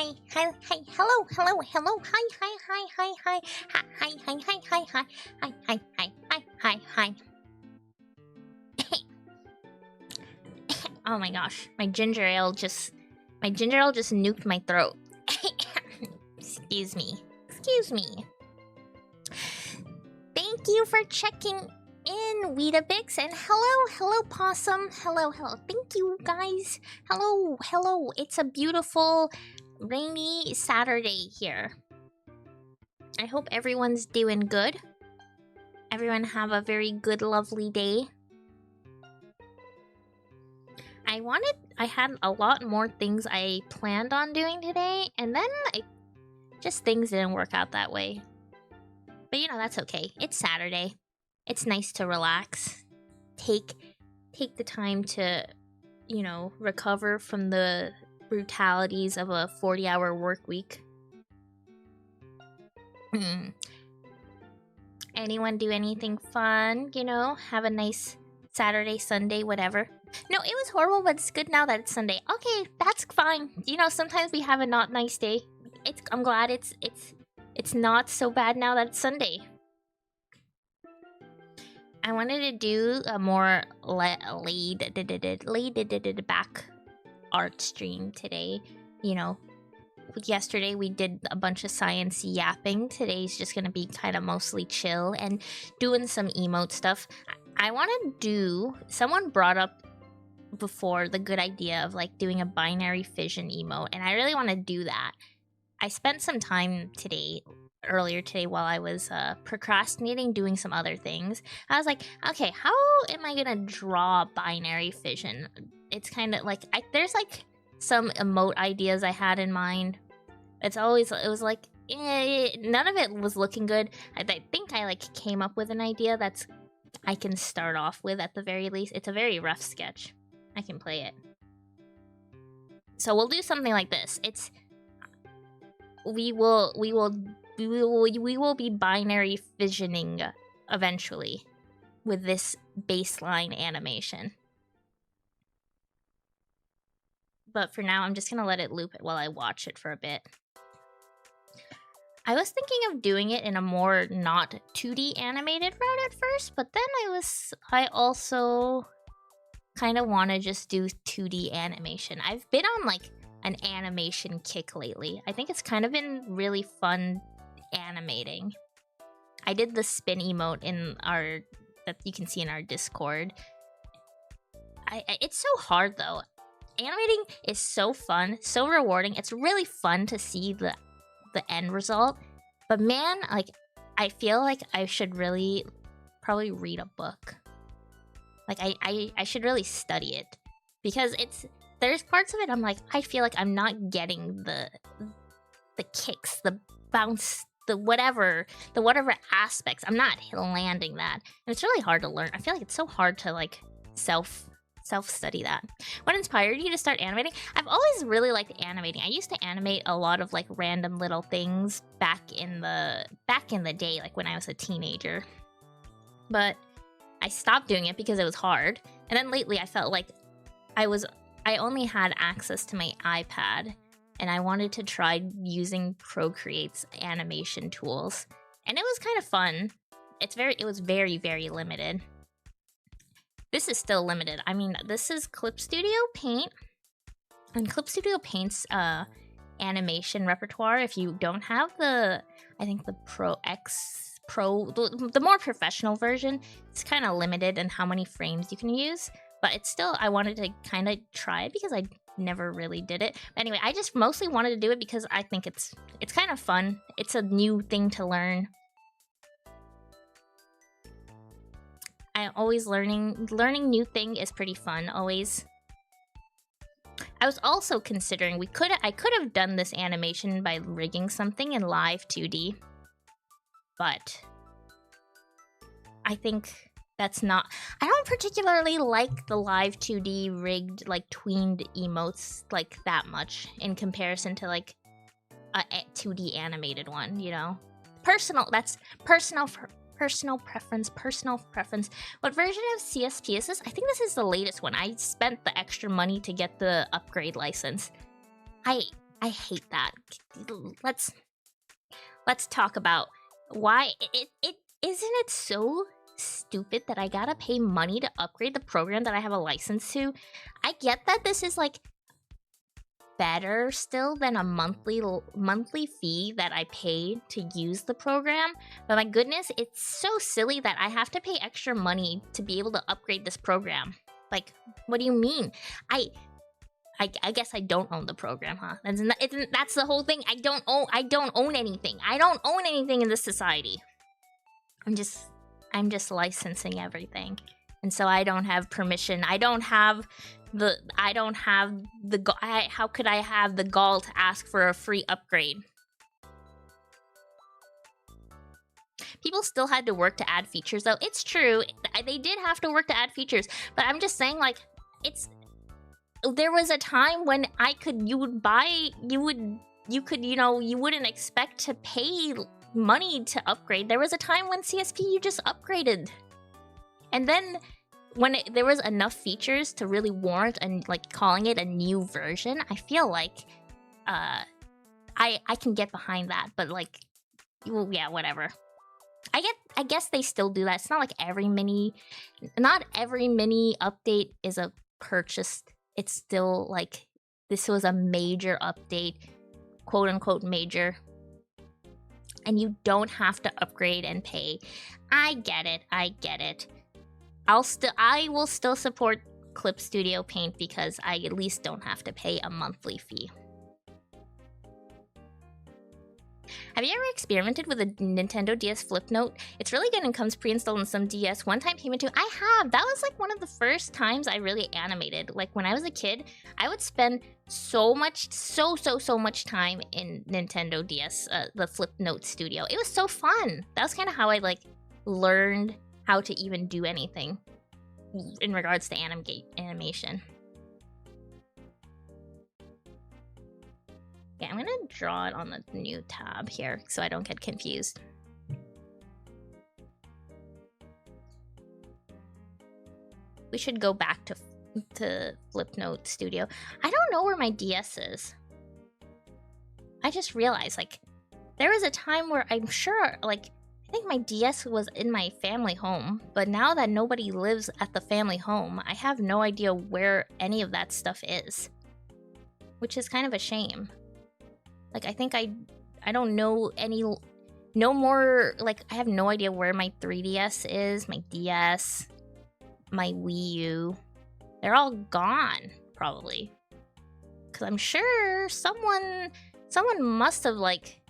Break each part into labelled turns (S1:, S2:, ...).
S1: hello, hello, hello, hi, hi. Oh my gosh, my ginger ale just nuked my throat. Excuse me. Thank you for checking in, Weetabix, and hello, Possum. Hello. Thank you, guys. Hello. It's a beautiful, rainy Saturday here. I hope everyone's doing good. Everyone have a very good, lovely day. I had a lot more things I planned on doing today, and then things didn't work out that way. But that's okay. It's Saturday. It's nice to relax. Take the time to, recover from the brutalities of a 40-hour work week. Anyone do anything fun? Have a nice Saturday, Sunday, whatever. No, it was horrible, but it's good now that it's Sunday. Okay, that's fine. Sometimes we have a not nice day. I'm glad it's not so bad now that it's Sunday. I wanted to do a more laid back art stream today. Yesterday we did a bunch of science yapping. Today's just gonna be kind of mostly chill and doing some emote stuff. I want to do. Someone brought up before the good idea of doing a binary fission emote, and I really want to do that. I spent some time earlier today while I was procrastinating doing some other things. I was like, okay, how am I gonna draw binary fission? It's kind of there's some emote ideas I had in mind. It was like none of it was looking good. I think I came up with an idea that's I can start off with at the very least. It's a very rough sketch. I can play it. So we'll do something like this. We will be binary fissioning eventually with this baseline animation. But for now, I'm just gonna let it loop it while I watch it for a bit. I was thinking of doing it in a more not 2D animated route at first, but then I also kind of want to just do 2D animation. I've been on an animation kick lately. I think it's kind of been really fun animating. I did the spin emote that you can see in our Discord. It's so hard though. Animating is so fun, so rewarding. It's really fun to see the end result. But man, I feel like I should really probably read a book. I should really study it, because there's parts of it I'm I feel like I'm not getting the kicks, the bounce, the whatever aspects. I'm not landing that, and it's really hard to learn. I feel like it's so hard to self-study that. What inspired you to start animating? I've always really liked animating. I used to animate a lot of random little things back in the day, when I was a teenager. But I stopped doing it because it was hard. And then lately I felt like I only had access to my iPad, and I wanted to try using Procreate's animation tools. And it was kind of fun. It was very, very limited. This is still limited. I mean, this is Clip Studio Paint. And Clip Studio Paint's animation repertoire, if you don't have the Pro X Pro, the more professional version, it's kind of limited in how many frames you can use. But it's still, I wanted to kind of try it because I never really did it. But anyway, I just mostly wanted to do it because I think it's kind of fun. It's a new thing to learn. I'm always learning new thing is pretty fun, always. I was also considering I could have done this animation by rigging something in live 2D. But I think that's not... I don't particularly like the live 2D rigged, tweened emotes that much in comparison to a 2D animated one, That's personal preference. What version of CSP is this? I think this is the latest one. I spent the extra money to get the upgrade license. I I hate that. Let's talk about why it isn't it so stupid that I gotta pay money to upgrade the program that I have a license to. I get that this is like better still than a monthly fee that I pay to use the program, but my goodness, it's so silly that I have to pay extra money to be able to upgrade this program. Like, what do you mean? I guess I don't own the program, huh? That's the whole thing. I don't own anything. I don't own anything in this society. I'm just licensing everything. And so I don't have permission. How could I have the gall to ask for a free upgrade? People still had to work to add features though. It's true. They did have to work to add features, but I'm just saying, like, there was a time when you wouldn't expect to pay money to upgrade. There was a time when CSP you just upgraded. And then when there was enough features to really warrant and like calling it a new version, I feel like I can get behind that, but like, well, yeah, whatever. I guess they still do that. It's not like not every mini update is a purchase. It's still like, this was a major update, quote unquote major, and you don't have to upgrade and pay. I get it. I will still support Clip Studio Paint because I at least don't have to pay a monthly fee. Have you ever experimented with a Nintendo DS Flip Note? It's really good and comes pre-installed in some DS one-time payment too. I have! That was like one of the first times I really animated. Like when I was a kid, I would spend so much time in Nintendo DS, the Flip Note Studio. It was so fun! That was kind of how I like learned how to even do anything in regards to animation. Yeah, I'm gonna draw it on the new tab here so I don't get confused. We should go back to Flipnote Studio. I don't know where my DS is. I just realized, like, there was a time where I'm sure, like, I think my DS was in my family home, but now that nobody lives at the family home, I have no idea where any of that stuff is. Which is kind of a shame. Like, I think I don't know no more, like, I have no idea where my 3DS is, my DS, my Wii U. They're all gone, probably. Because I'm sure someone must have, like,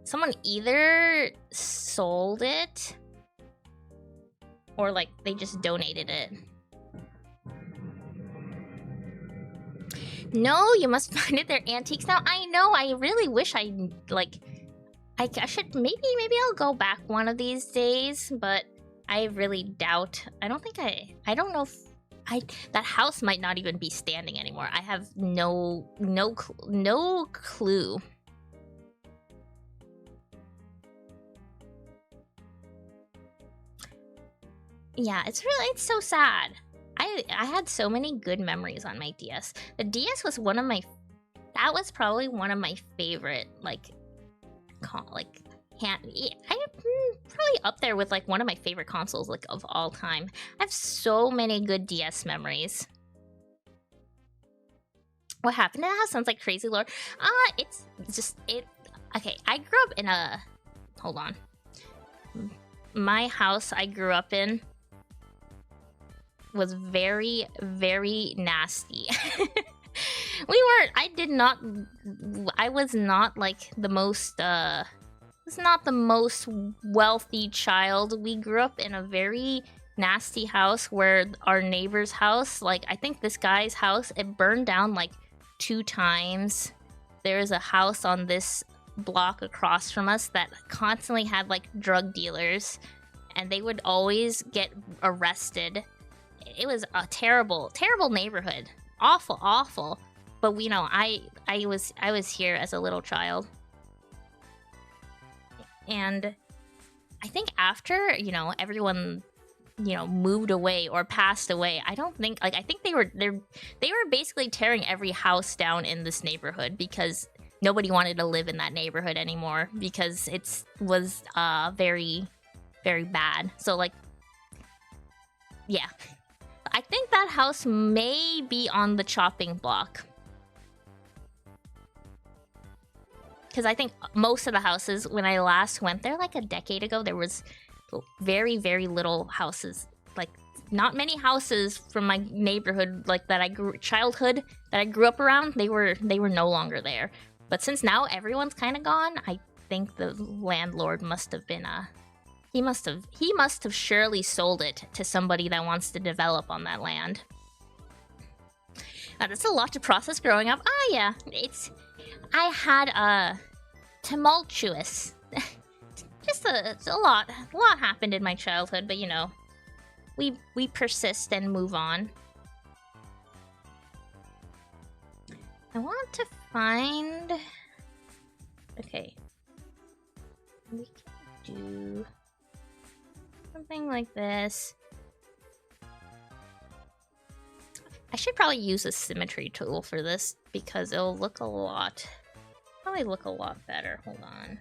S1: someone either sold it or, like, they just donated it. No, you must find it. They're antiques now. I know. I really wish I should. Maybe I'll go back one of these days, but I really doubt. I don't know if that house might not even be standing anymore. I have no clue. Yeah, it's so sad. I had so many good memories on my DS. The DS was probably one of my favorite, probably up there with, like, one of my favorite consoles, like, of all time. I have so many good DS memories. What happened to that house sounds like crazy lore. Okay, I grew up in a... Hold on. My house I grew up in was very, very nasty. I was not like the most, was not the most wealthy child. We grew up in a very nasty house where our neighbor's house, like, I think this guy's house, it burned down like 2 times. There's a house on this block across from us that constantly had like drug dealers, and they would always get arrested. It was a terrible, terrible neighborhood. Awful, awful. But I was here as a little child. And I think after, everyone, moved away or passed away, I think they were basically tearing every house down in this neighborhood because nobody wanted to live in that neighborhood anymore because it was very, very bad. So like, yeah, I think that house may be on the chopping block. Because I think most of the houses, when I last went there like a decade ago, there was very, very little houses. Like, not many houses from my neighborhood, like childhood that I grew up around, they were no longer there. But since now everyone's kind of gone, I think the landlord must have been he must have surely sold it to somebody that wants to develop on that land. Now, that's a lot to process growing up. Ah, yeah, I had a tumultuous, just a lot happened in my childhood, but you know, we persist and move on. I want to find, okay, we can do something like this. I should probably use a symmetry tool for this because it'll look probably look a lot better. Hold on.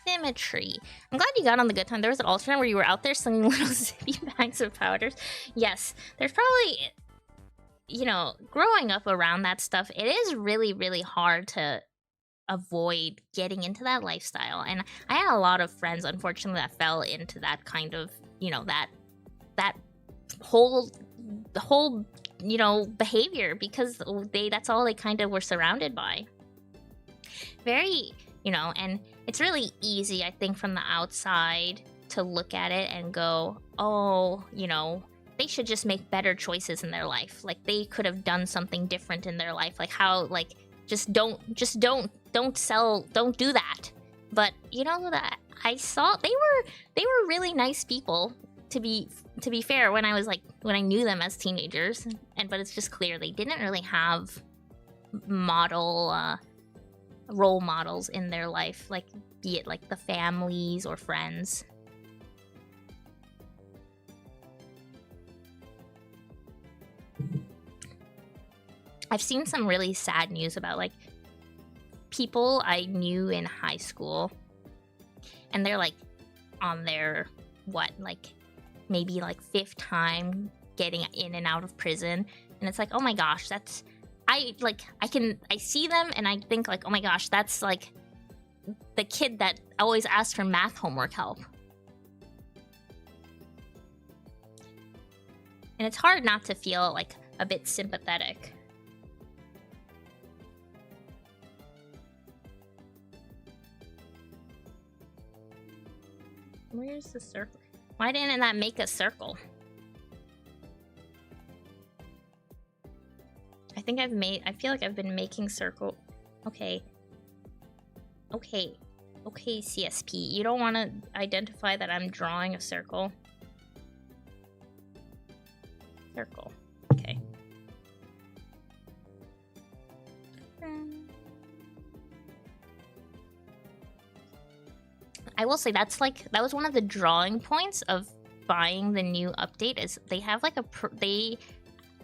S1: Symmetry. I'm glad you got on the good time. There was an alternate where you were out there slinging little zippy bags of powders. Yes, there's probably, you know, growing up around that stuff, it is really, really hard to avoid getting into that lifestyle. And I had a lot of friends, unfortunately, that fell into that kind of, you know, that whole, you know, behavior because that's all they kind of were surrounded by. Very, you know, and it's really easy, I think, from the outside to look at it and go, oh, you know, they should just make better choices in their life. Like, they could have done something different in their life. Like, how, like, just don't do that. But, you know, that I saw, they were really nice people, to be fair, when I knew them as teenagers. But it's just clear they didn't really have role models in their life, like, be it like the families or friends. I've seen some really sad news about like people I knew in high school, and they're like on their maybe like 5th time getting in and out of prison, and it's like, oh my gosh, I see them and I think like, oh my gosh, that's like the kid that always asked for math homework help. And it's hard not to feel like a bit sympathetic. Where's the circle? Why didn't that make a circle? I feel like I've been making circle. Okay, CSP. You don't want to identify that I'm drawing a circle. Circle. Okay. I will say that was one of the drawing points of buying the new update, is they have like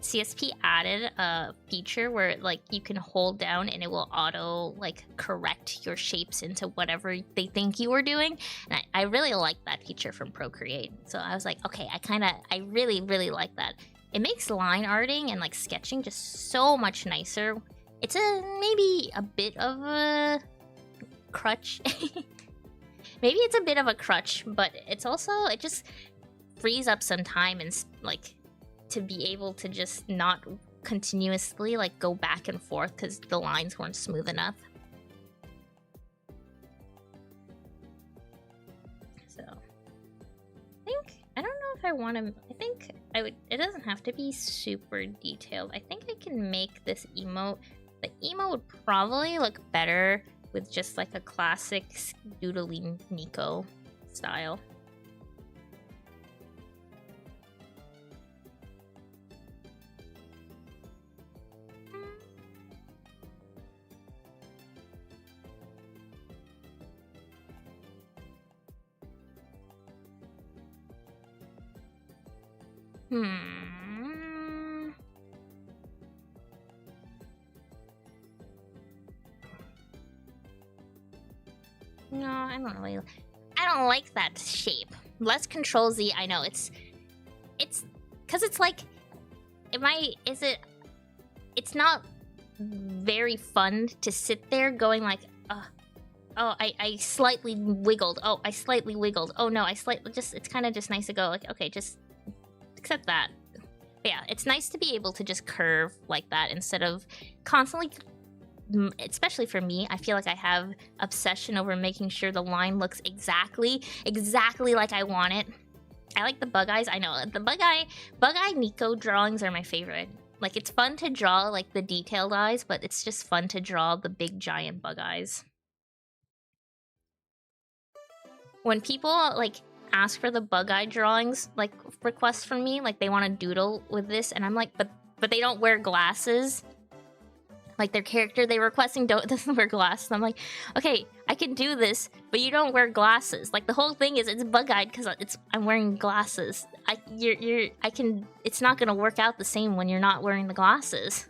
S1: CSP added a feature where like you can hold down and it will auto like correct your shapes into whatever they think you were doing. And I really like that feature from Procreate. So I was like, okay, I really, really like that. It makes line arting and like sketching just so much nicer. It's maybe a bit of a crutch. Maybe it's a bit of a crutch, but it's also, it just frees up some time and like to be able to just not continuously like go back and forth because the lines weren't smooth enough. So I don't know if I want to, it doesn't have to be super detailed. I think I can make this emote. The emote would probably look better with just like a classic doodly Nico style. No, I don't really. I don't like that shape. Less Control Z. I know it's because it's like, is it? It's not very fun to sit there going like, oh, I slightly wiggled. Oh, I slightly wiggled. Oh no, it's kind of just nice to go like, okay, just accept that. But yeah, it's nice to be able to just curve like that instead of constantly, especially for me, I feel like I have obsession over making sure the line looks exactly like I want it. I like the bug eyes. I know the bug eye Nico drawings are my favorite. Like, it's fun to draw like the detailed eyes, but it's just fun to draw the big giant bug eyes. When people like ask for the bug eye drawings, like requests from me, like they want to doodle with this, and I'm like, but they don't wear glasses. Like, their character they requesting doesn't wear glasses. And I'm like, okay, I can do this, but you don't wear glasses. Like, the whole thing is it's bug-eyed because I'm wearing glasses. It's not gonna work out the same when you're not wearing the glasses.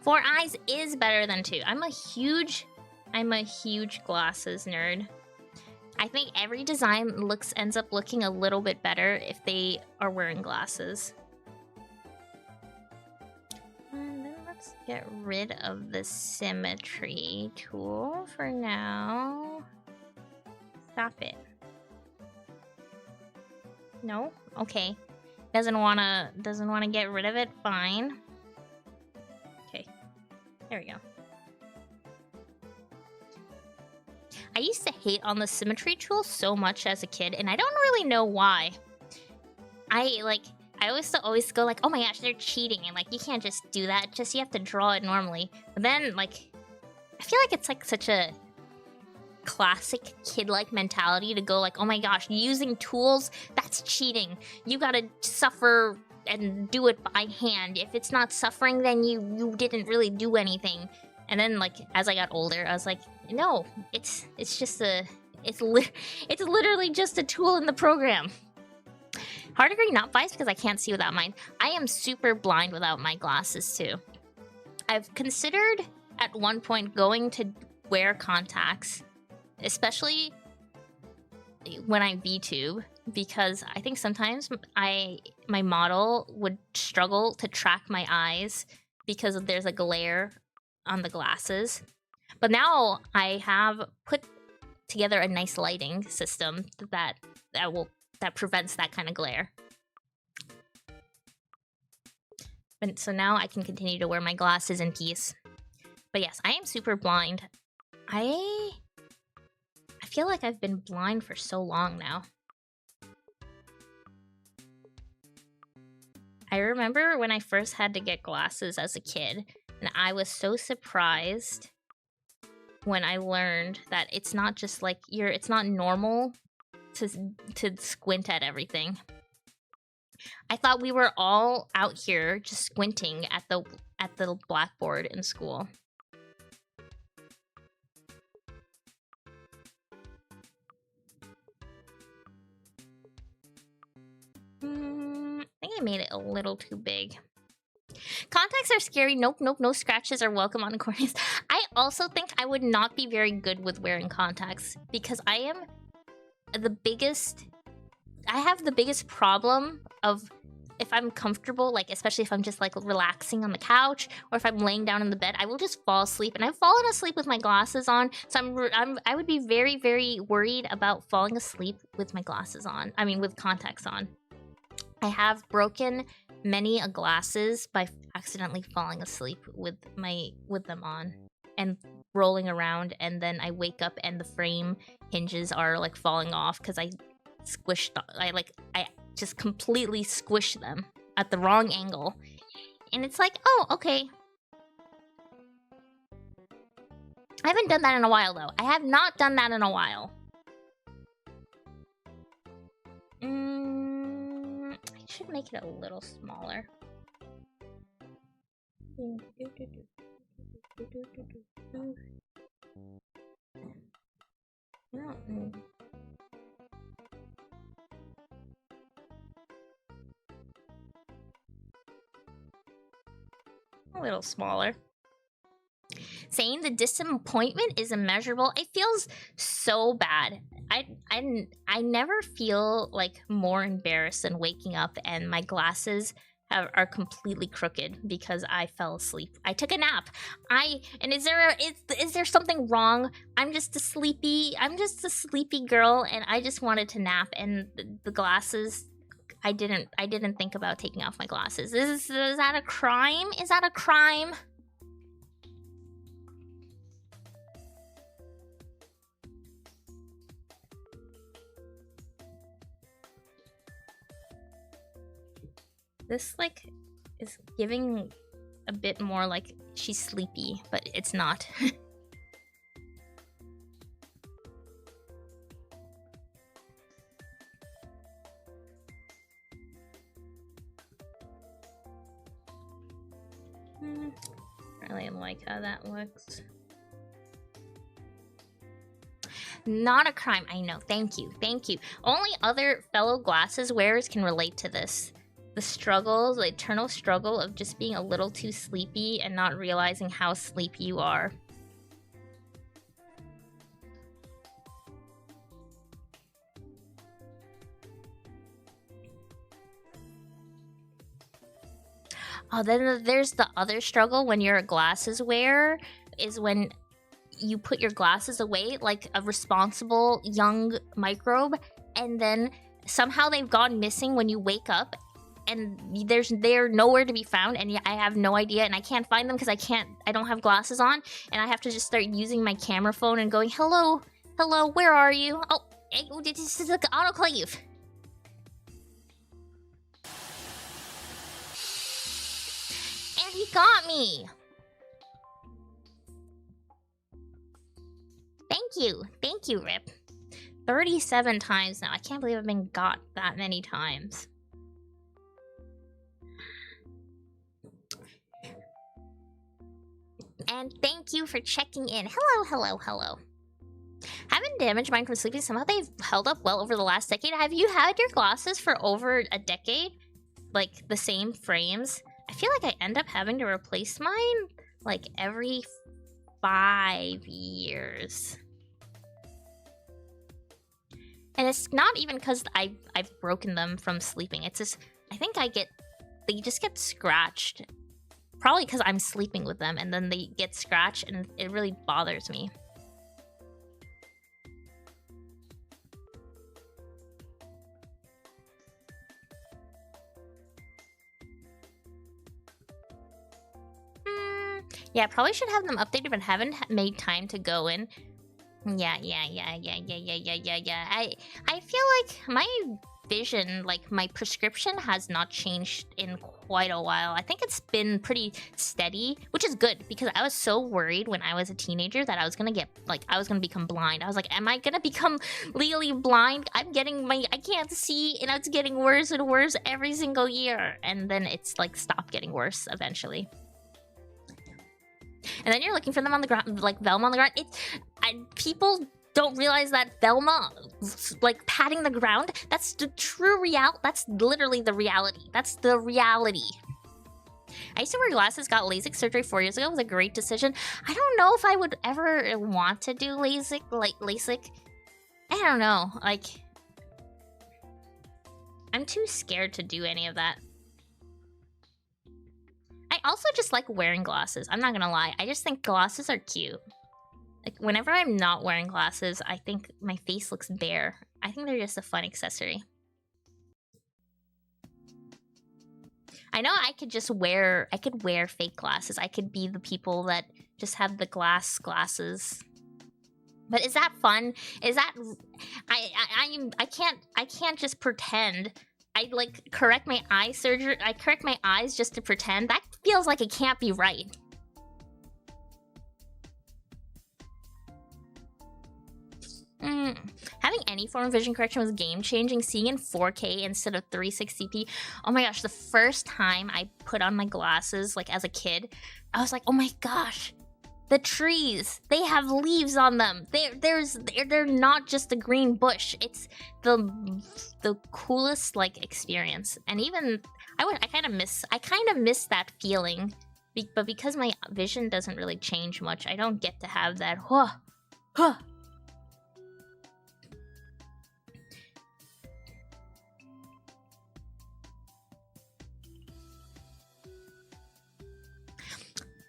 S1: Four eyes is better than two. I'm a huge glasses nerd. I think every design ends up looking a little bit better if they are wearing glasses. And then let's get rid of the symmetry tool for now. Stop it. No? Okay. Doesn't wanna get rid of it? Fine. Okay. There we go. I used to hate on the symmetry tool so much as a kid, and I don't really know why. I always go like, oh my gosh, they're cheating, and like, you can't just do that, you have to draw it normally. But then, like, I feel like it's like such a classic kid-like mentality to go like, oh my gosh, using tools, that's cheating. You gotta suffer and do it by hand. If it's not suffering, then you didn't really do anything. And then, like, as I got older, I was like, no, it's literally just a tool in the program. Hard degree not biased because I can't see without mine. I am super blind without my glasses too. I've considered at one point going to wear contacts, especially when I VTube, because I think sometimes my model would struggle to track my eyes because there's a glare on the glasses. But now I have put together a nice lighting system that prevents that kind of glare. And so now I can continue to wear my glasses in peace. But yes, I am super blind. I feel like I've been blind for so long now. I remember when I first had to get glasses as a kid, and I was so surprised when I learned that it's not just like it's not normal to squint at everything. I thought we were all out here just squinting at the blackboard in school. I think I made it a little too big. Contacts are scary. Nope, no scratches are welcome on the corneas. I also think I would not be very good with wearing contacts because I have the biggest problem of if I'm comfortable, like especially if I'm just like relaxing on the couch or if I'm laying down in the bed, I will just fall asleep, and I've fallen asleep with my glasses on. So I would be very, very worried about falling asleep with my glasses on. I mean, with contacts on. I have broken many glasses by accidentally falling asleep with them on and rolling around, and then I wake up and the frame hinges are like falling off because I just completely squished them at the wrong angle. And it's like, oh, okay. I haven't done that in a while, though. I have not done that in a while. I should make it a little smaller. A little smaller. Saying the disappointment is immeasurable. It feels so bad. I never feel like more embarrassed than waking up and my glasses are completely crooked because I fell asleep. I took a nap. And is there something wrong? I'm just a sleepy girl and I just wanted to nap, and the glasses, I didn't think about taking off my glasses. Is that a crime? Is that a crime? This, like, is giving a bit more like she's sleepy, but it's not. Really like how that looks. Not a crime. I know. Thank you. Thank you. Only other fellow glasses wearers can relate to this. The struggle, the eternal struggle of just being a little too sleepy and not realizing how sleepy you are. Oh, then there's the other struggle when you're a glasses wearer, is when you put your glasses away like a responsible young microbe, and then somehow they've gone missing when you wake up, and they're nowhere to be found, and I have no idea, and I can't find them because I don't have glasses on, and I have to just start using my camera phone and going, hello, where are you? Oh, this is like autoclave. And he got me. Thank you, Rip. 37 times now. I can't believe I've been got that many times. And thank you for checking in. Hello. Haven't damaged mine from sleeping. Somehow they've held up well over the last decade. Have you had your glasses for over a decade? Like, the same frames? I feel like I end up having to replace mine, like, every 5 years. And it's not even because I've broken them from sleeping. It's just, I think they just get scratched. Probably because I'm sleeping with them, and then they get scratched, and it really bothers me. Yeah, probably should have them updated, but haven't made time to go in. Yeah. I feel like my vision, like my prescription, has not changed in quite a while. I think it's been pretty steady, which is good, because I was so worried when I was a teenager that I was gonna become blind. I was like, am I gonna become legally blind? I can't see, and it's getting worse and worse every single year. And then it's like stopped getting worse eventually. And then you're looking for them on the ground, like Velma on the ground. People don't realize that Velma, like, patting the ground, that's the true that's literally the reality. That's the reality. I used to wear glasses, got LASIK surgery 4 years ago. It was a great decision. I don't know if I would ever want to do LASIK. I don't know. Like, I'm too scared to do any of that. I also just like wearing glasses. I'm not gonna lie. I just think glasses are cute. Like, whenever I'm not wearing glasses, I think my face looks bare. I think they're just a fun accessory. I know I could wear fake glasses. I could be the people that just have the glasses. But is that fun? Is that... I can't just pretend. I, like, correct my eye surgery. I correct my eyes just to pretend. That feels like it can't be right. Having any form of vision correction was game-changing. Seeing in 4K instead of 360p. Oh my gosh, the first time I put on my glasses, like, as a kid, I was like, oh my gosh, the trees, they have leaves on them. They're not just a green bush. It's the coolest, like, experience. And even I kind of miss that feeling But because my vision doesn't really change much, I don't get to have that huh, huh.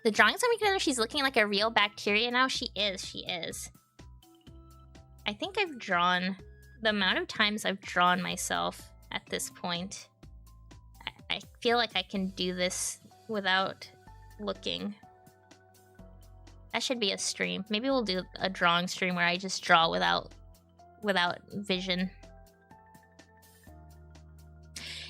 S1: The drawings are making her, she's looking like a real bacteria now. She is. I think I've drawn the amount of times I've drawn myself at this point. I feel like I can do this without looking. That should be a stream. Maybe we'll do a drawing stream where I just draw without vision.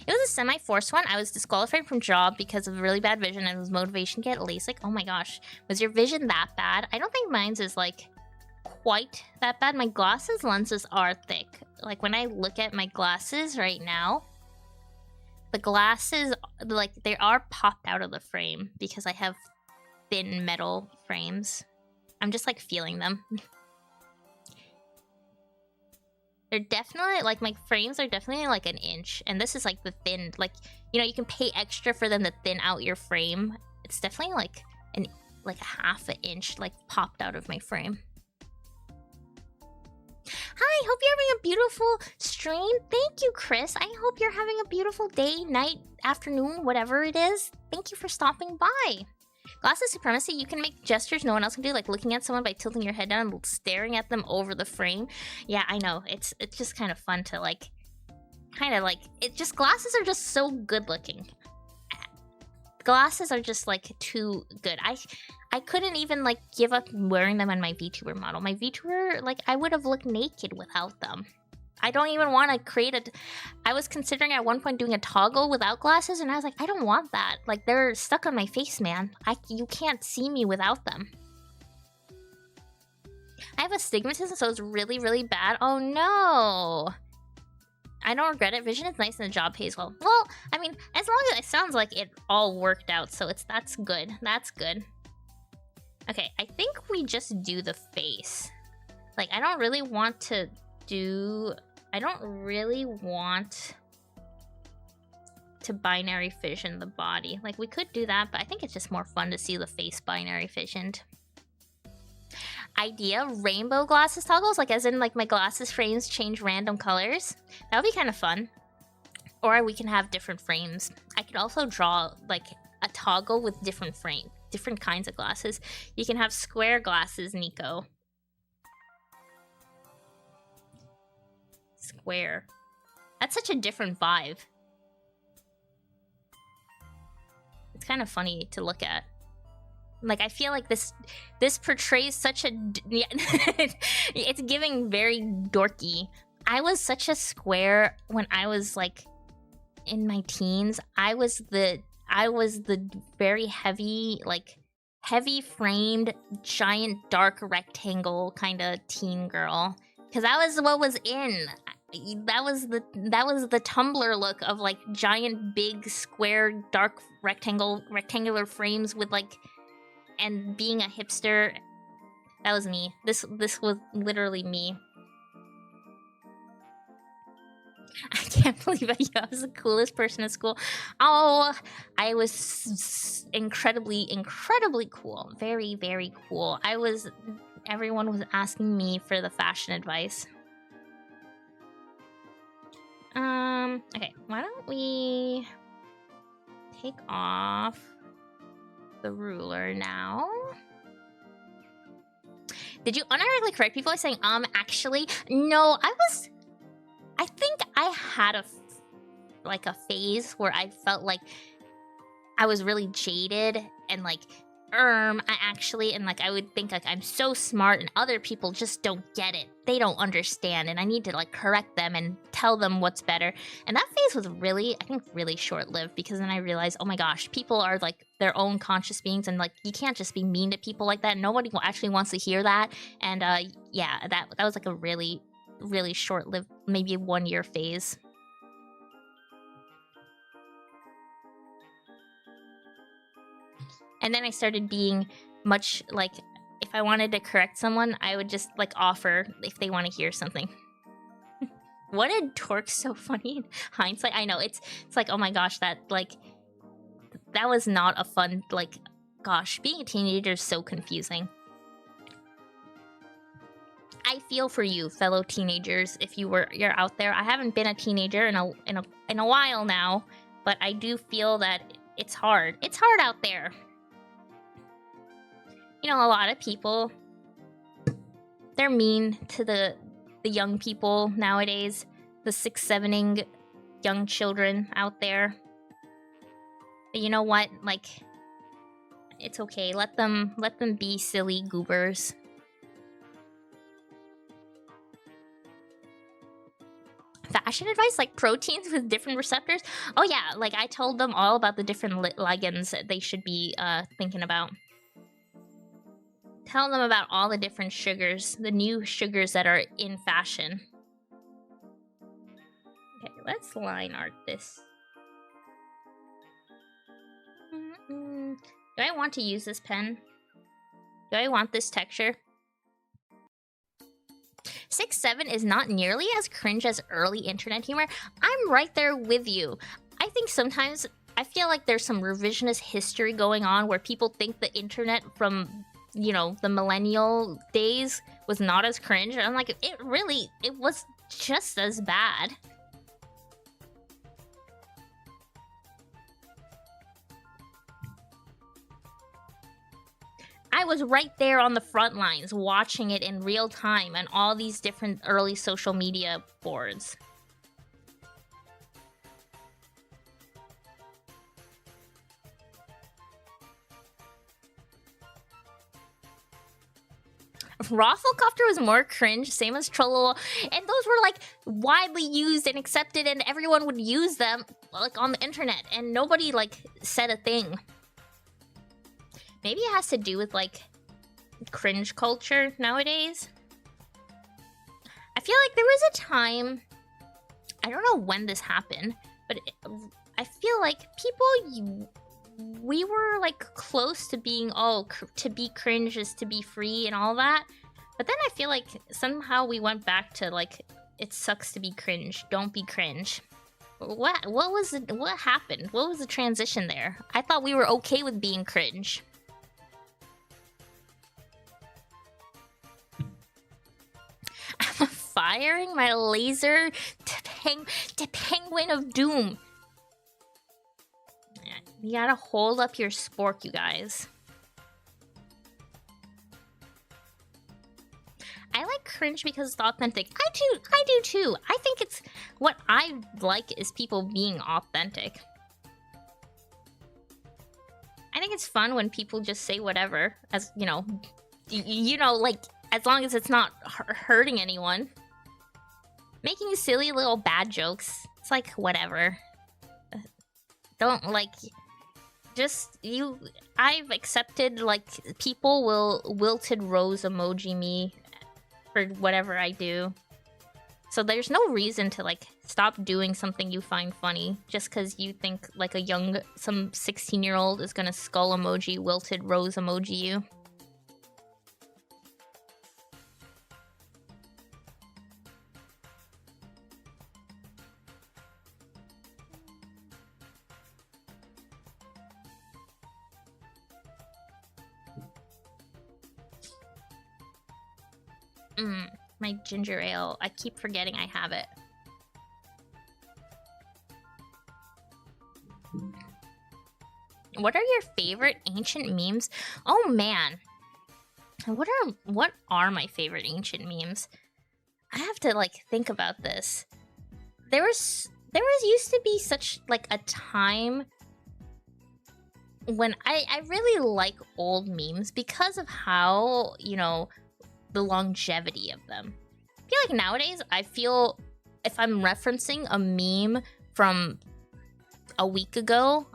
S1: It was a semi-forced one. I was disqualified from job because of really bad vision and it was motivation to get LASIK. Oh my gosh. Was your vision that bad? I don't think mine's is like quite that bad. My glasses lenses are thick. Like when I look at my glasses right now, the glasses, like they are popped out of the frame because I have thin metal frames. I'm just like feeling them. They're definitely, like, my frames are definitely like an inch. And this is like the thin, like, you know, you can pay extra for them to thin out your frame. It's definitely like a half an inch, like, popped out of my frame. Hi, hope you're having a beautiful stream. Thank you, Chris. I hope you're having a beautiful day, night, afternoon, whatever it is. Thank you for stopping by. Glasses supremacy, you can make gestures no one else can do, like looking at someone by tilting your head down and staring at them over the frame. Yeah, I know. It's just kind of fun to like, glasses are just so good looking. Glasses are just like too good. I couldn't even like give up wearing them on my VTuber model. My VTuber, like I would have looked naked without them. I don't even want to create a... I was considering at one point doing a toggle without glasses, and I was like, I don't want that. Like, they're stuck on my face, man. You can't see me without them. I have astigmatism, so it's really, really bad. Oh, no. I don't regret it. Vision is nice and the job pays well. Well, I mean, as long as it sounds like it all worked out, so that's good. That's good. Okay, I think we just do the face. Like, I don't really want to do... I don't really want to binary fission the body. Like, we could do that, but I think it's just more fun to see the face binary fissioned. Idea, rainbow glasses toggles, like as in like my glasses frames change random colors. That would be kind of fun. Or we can have different frames. I could also draw like a toggle with different kinds of glasses. You can have square glasses, Nico. Square. That's such a different vibe. It's kind of funny to look at. Like, I feel like this portrays such a... Yeah, it's giving very dorky. I was such a square when I was, like, in my teens. I was the very heavy, like, heavy-framed, giant, dark rectangle kind of teen girl. Because that was what was in. That was the Tumblr look of, like, giant, big, square, dark rectangular frames with, like... And being a hipster, that was me. This was literally me. I can't believe I was the coolest person at school. Oh, I was incredibly cool. Very, very cool. Everyone was asking me for the fashion advice. Okay, why don't we take off the ruler now. Did you unironically correct people by saying, actually? No, I think I had a phase where I felt like I was really jaded and like, I actually, and like I would think like I'm so smart and other people just don't get it. They don't understand and I need to like correct them and tell them what's better. And that phase was really, I think, really short-lived because then I realized, oh my gosh, people are like their own conscious beings and like you can't just be mean to people like that. Nobody actually wants to hear that. And yeah, that was like a really, really short-lived, maybe 1-year phase. And then I started being much like, if I wanted to correct someone, I would just like offer if they want to hear something. What did Torque so funny in hindsight? I know, it's like, oh my gosh, that was not a fun, like, Gosh, being a teenager is so confusing. I feel for you, fellow teenagers, if you're out there. I haven't been a teenager in a while now, but I do feel that it's hard. It's hard out there. You know, a lot of people, they're mean to the young people nowadays, the 6-7ing young children out there. But you know what? Like, it's okay. Let them be silly goobers. Fashion advice, like proteins with different receptors. Oh yeah, like I told them all about the different ligands that they should be thinking about. Tell them about all the different sugars, the new sugars that are in fashion. Okay, let's line art this. Do I want to use this pen? Do I want this texture? 6-7 is not nearly as cringe as early internet humor. I'm right there with you. I think sometimes, I feel like there's some revisionist history going on where people think the internet from, you know, the millennial days was not as cringe. And I'm like, it was just as bad. I was right there on the front lines watching it in real time and all these different early social media boards. Rafflecopter was more cringe, same as Trololo, and those were like widely used and accepted and everyone would use them like on the internet and nobody like said a thing. Maybe it has to do with, like, cringe culture nowadays. I feel like there was a time... I don't know when this happened, but I feel like people... We were, like, close to being, to be cringe is to be free and all that. But then I feel like somehow we went back to, like, it sucks to be cringe. Don't be cringe. What happened? What was the transition there? I thought we were okay with being cringe. I'm firing my laser to Penguin of Doom. You gotta hold up your spork, you guys. I like cringe because it's authentic. I do too. I think it's what I like is people being authentic. I think it's fun when people just say whatever, as you know, like as long as it's not hurting anyone. Making silly little bad jokes, it's like whatever. Don't like. I've accepted, like, people will wilted rose emoji me for whatever I do. So there's no reason to, like, stop doing something you find funny just because you think, like, some 16-year-old is gonna skull emoji, wilted rose emoji you. My ginger ale. I keep forgetting I have it. What are your favorite ancient memes? Oh man. What are my favorite ancient memes? I have to like think about this. There was used to be such like a time when I really like old memes because of how, you know, the longevity of them. I feel like nowadays, I feel if I'm referencing a meme from a week ago,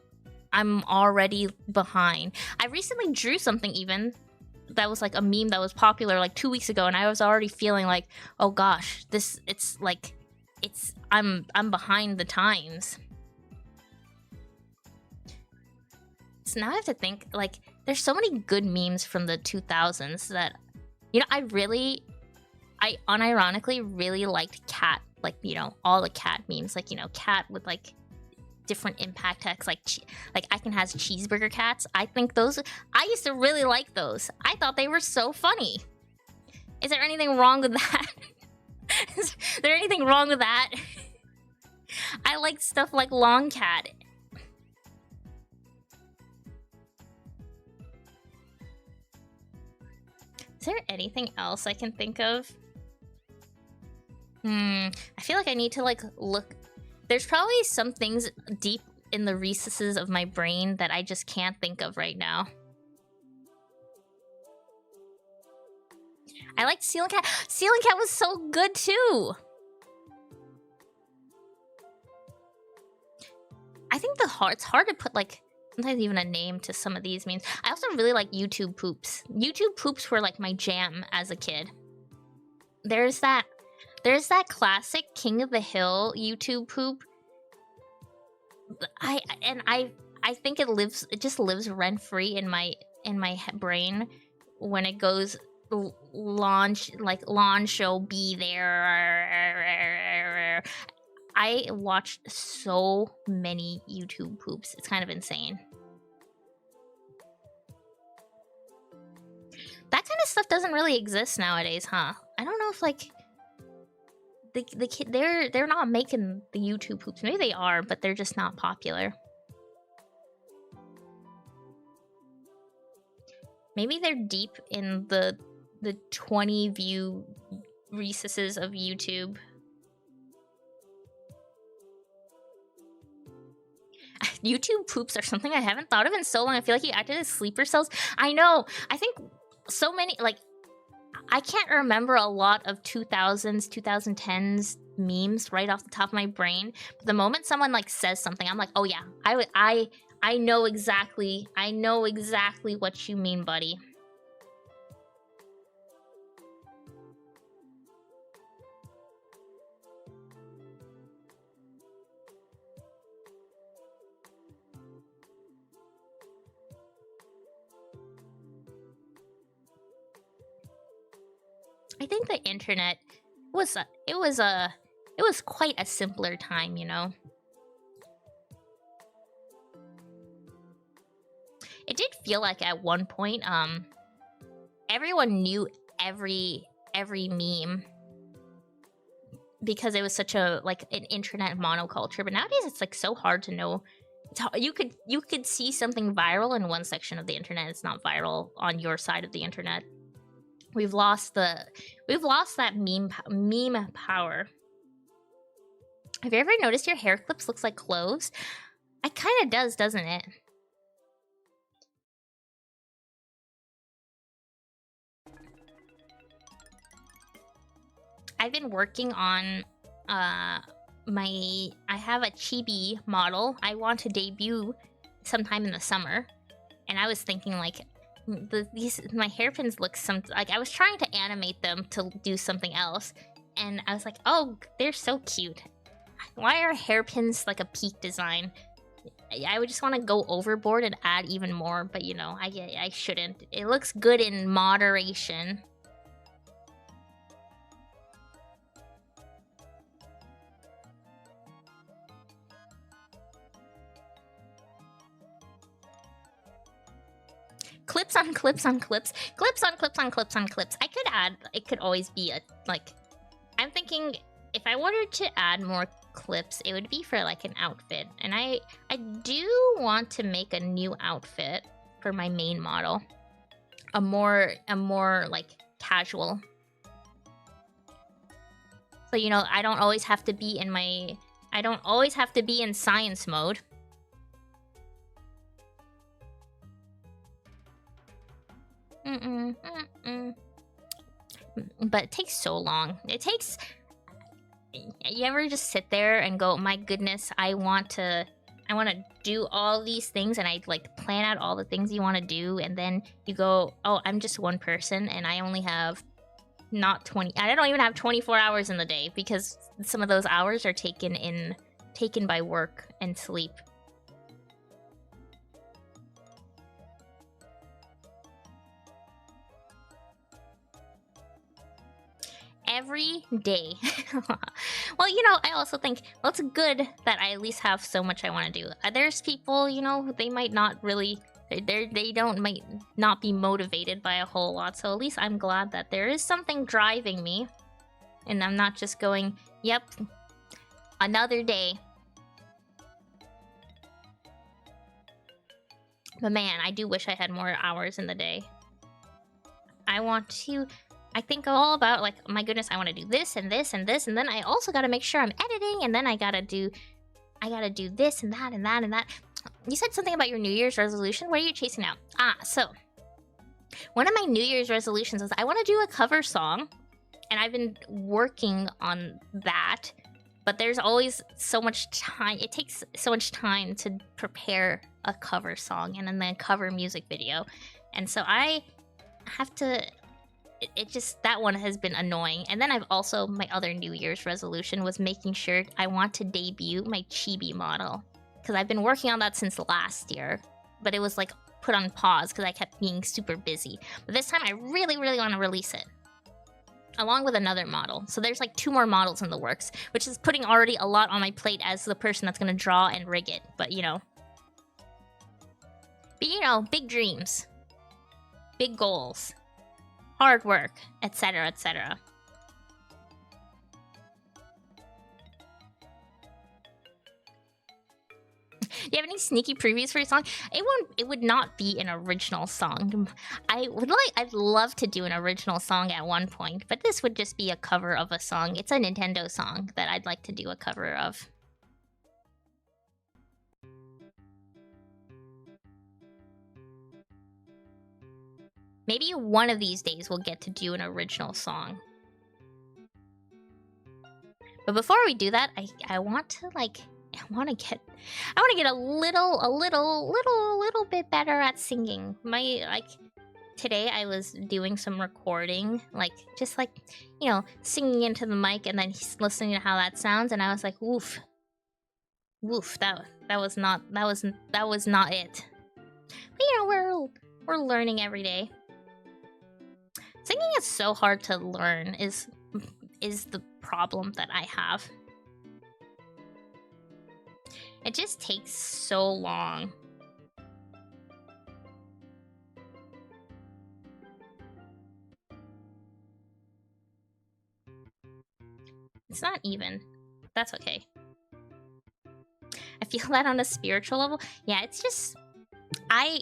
S1: I'm already behind. I recently drew something even that was like a meme that was popular like 2 weeks ago, and I was already feeling like, oh gosh, I'm behind the times. So now I have to think, like, there's so many good memes from the 2000s that, you know, I unironically really liked cat, like, you know, all the cat memes, like, you know, cat with like different impact text, like Icon has cheeseburger cats. I think those, I used to really like those. I thought they were so funny. Is there anything wrong with that? Is there anything wrong with that? I like stuff like Long Cat. Is there anything else I can think of? I feel like I need to like look. There's probably some things deep in the recesses of my brain that I just can't think of right now. I liked Ceiling Cat. Ceiling Cat was so good too. I think it's hard to put like sometimes even a name to some of these memes. I also really like YouTube poops. YouTube poops were like my jam as a kid. There's that classic King of the Hill YouTube poop. I think it just lives rent free in my brain when it goes launch shall be there. I watched so many YouTube poops. It's kind of insane. That kind of stuff doesn't really exist nowadays, huh? I don't know if like the kid they're not making the YouTube poops. Maybe they are, but they're just not popular. Maybe they're deep in the 20 view recesses of YouTube. YouTube poops are something I haven't thought of in so long. I feel like you acted as sleeper cells. I know. I think so many, like, I can't remember a lot of 2000s, 2010s memes right off the top of my brain. But the moment someone like says something, I'm like, oh yeah, I know exactly what you mean, buddy. I think the internet was quite a simpler time, you know. It did feel like at one point, everyone knew every meme because it was such a like an internet monoculture. But nowadays, it's like so hard to know. You could see something viral in one section of the internet. It's not viral on your side of the internet. We've lost that meme power. Have you ever noticed your hair clips looks like cloves? It kind of does, doesn't it? I've been working on I have a chibi model I want to debut sometime in the summer, and I was thinking like my hairpins look like I was trying to animate them to do something else, and I was like, oh, they're so cute. Why are hairpins like a peak design? I would just want to go overboard and add even more, but you know, I shouldn't. It looks good in moderation. Clips on clips on clips. Clips on clips on clips on clips. I could add, it could always be a, like, I'm thinking if I wanted to add more clips, it would be for like an outfit. And I do want to make a new outfit for my main model. A more like casual. So, you know, I don't always have to be in science mode. But it takes so long. You ever just sit there and go, my goodness, I want to do all these things, and I like plan out all the things you want to do, and then you go, oh, I'm just one person and I only have I don't even have 24 hours in the day because some of those hours are taken by work and sleep. Every day. Well, you know, I also think, well, it's good that I at least have so much I want to do. There's people, you know, they might not really, might not be motivated by a whole lot. So at least I'm glad that there is something driving me. And I'm not just going, yep, another day. But man, I do wish I had more hours in the day. I think all about, like, my goodness, I want to do this and this and this, and then I also got to make sure I'm editing, and then I gotta do this and that and that and that. You said something about your New Year's resolution. What are you chasing now? So one of my New Year's resolutions is I want to do a cover song, and I've been working on that, but there's always so much time. It takes so much time to prepare a cover song and then a cover music video, and so I have to. It just, that one has been annoying. And then I've also, my other New Year's resolution was making sure I want to debut my chibi model, because I've been working on that since last year, but it was like put on pause because I kept being super busy. But this time I really want to release it along with another model. So there's like 2 more models in the works, which is putting already a lot on my plate as the person that's going to draw and rig it. But you know, big dreams, big goals, hard work, etc., etc. Do you have any sneaky previews for your song? It would not be an original song. I'd love to do an original song at one point, but this would just be a cover of a song. It's a Nintendo song that I'd like to do a cover of. Maybe one of these days we'll get to do an original song. But before we do that, I want to get a little bit better at singing. Today I was doing some recording, just singing into the mic and then listening to how that sounds, and I was like, woof, that was not it. But we're learning every day. Singing is so hard to learn is the problem that I have. It just takes so long. It's not even. That's okay. I feel that on a spiritual level. Yeah, it's just... I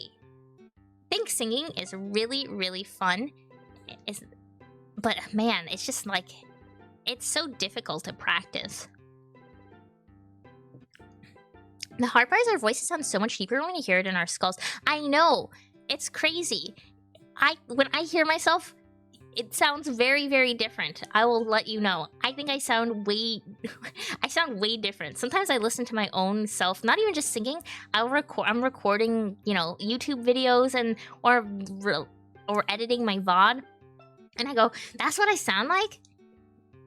S1: think singing is really fun. But man, it's just it's so difficult to practice. The hard part is our voices sound so much deeper when you hear it in our skulls. I know, it's crazy. When I hear myself, it sounds very different. I will let you know. I think I sound way different. Sometimes I listen to my own self, not even just singing. I'm recording, YouTube videos or editing my VOD. And I go, that's what I sound like?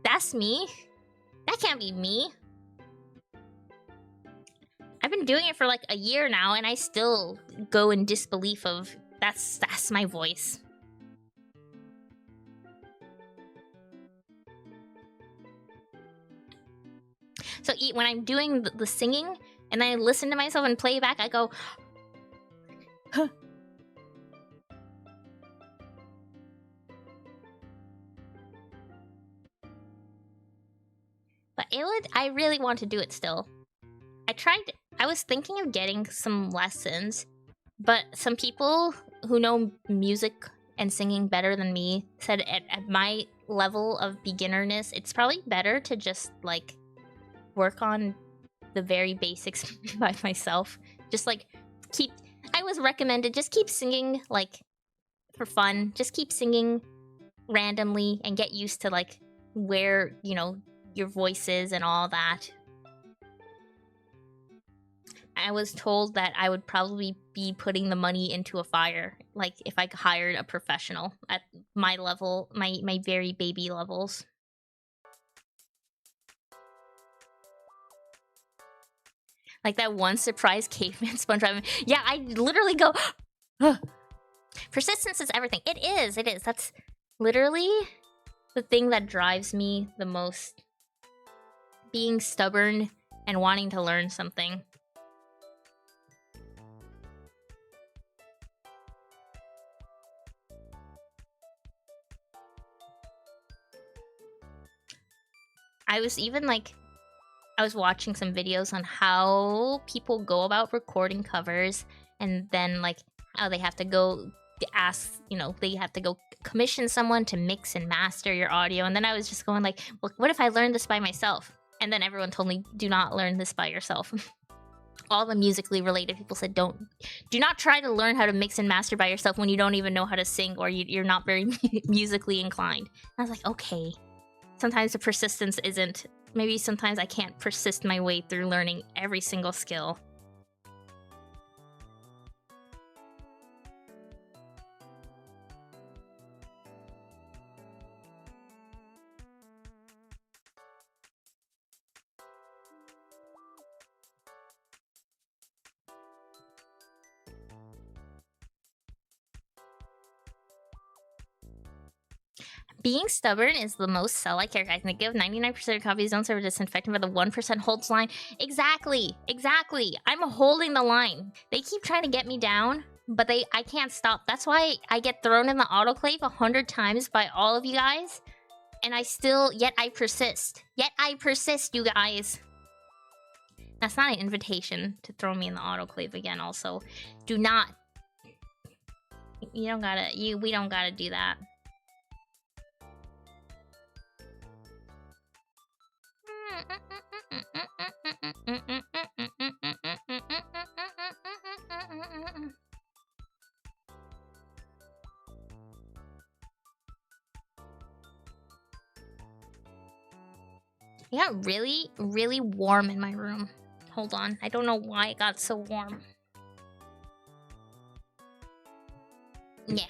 S1: That's me? That can't be me. I've been doing it for a year now, and I still go in disbelief of, that's my voice. So when I'm doing the singing, and then I listen to myself and play back, I go, huh. But I really want to do it still. I was thinking of getting some lessons, but some people who know music and singing better than me said at my level of beginnerness, it's probably better to just work on the very basics by myself. Just I was recommended, just keep singing for fun. Just keep singing randomly and get used to where, your voice is and all that. I was told that I would probably be putting the money into a fire, if I hired a professional at my level, my very baby levels. That one surprise caveman SpongeBob. Yeah, I literally go, persistence is everything. It is. That's literally the thing that drives me the most. Being stubborn and wanting to learn something. I was even like, I was watching some videos on how people go about recording covers, and then like how they have to go ask, you know, they have to go commission someone to mix and master your audio. And then I was just going like, well, what if I learned this by myself? And then everyone told me, do not learn this by yourself. All the musically related people said, do not try to learn how to mix and master by yourself when you don't even know how to sing, or you're not very musically inclined. And I was like, okay. Sometimes the persistence isn't, maybe sometimes I can't persist my way through learning every single skill. Being stubborn is the most sell-like character I can think of. 99% of copies don't serve a disinfectant, but the 1% holds line. Exactly. I'm holding the line. They keep trying to get me down, but I can't stop. That's why I get thrown in the autoclave 100 times by all of you guys, and yet I persist. You guys. That's not an invitation to throw me in the autoclave again. Also, do not. We don't gotta do that. It got really, really warm in my room. Hold on. I don't know why it got so warm. Yeah.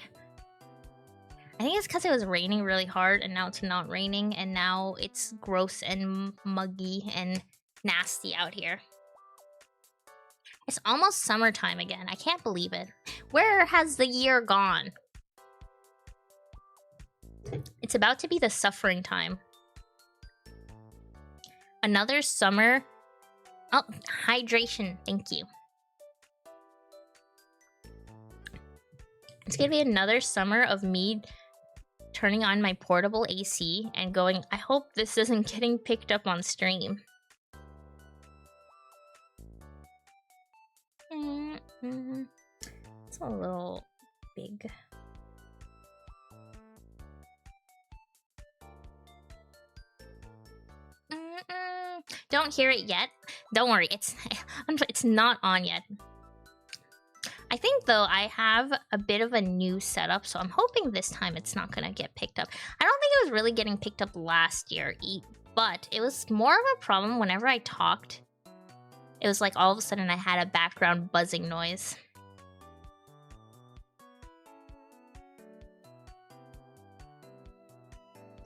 S1: I think it's because it was raining really hard, and now it's not raining, and now it's gross and muggy and nasty out here. It's almost summertime again. I can't believe it. Where has the year gone? It's about to be the suffering time. Another summer. Oh, hydration. Thank you. It's gonna be another summer of me turning on my portable AC and going, I hope this isn't getting picked up on stream. It's a little big. Don't hear it yet. Don't worry, it's not on yet. I think, though, I have a bit of a new setup, so I'm hoping this time it's not gonna get picked up. I don't think it was really getting picked up last year, but it was more of a problem whenever I talked. It was like all of a sudden I had a background buzzing noise.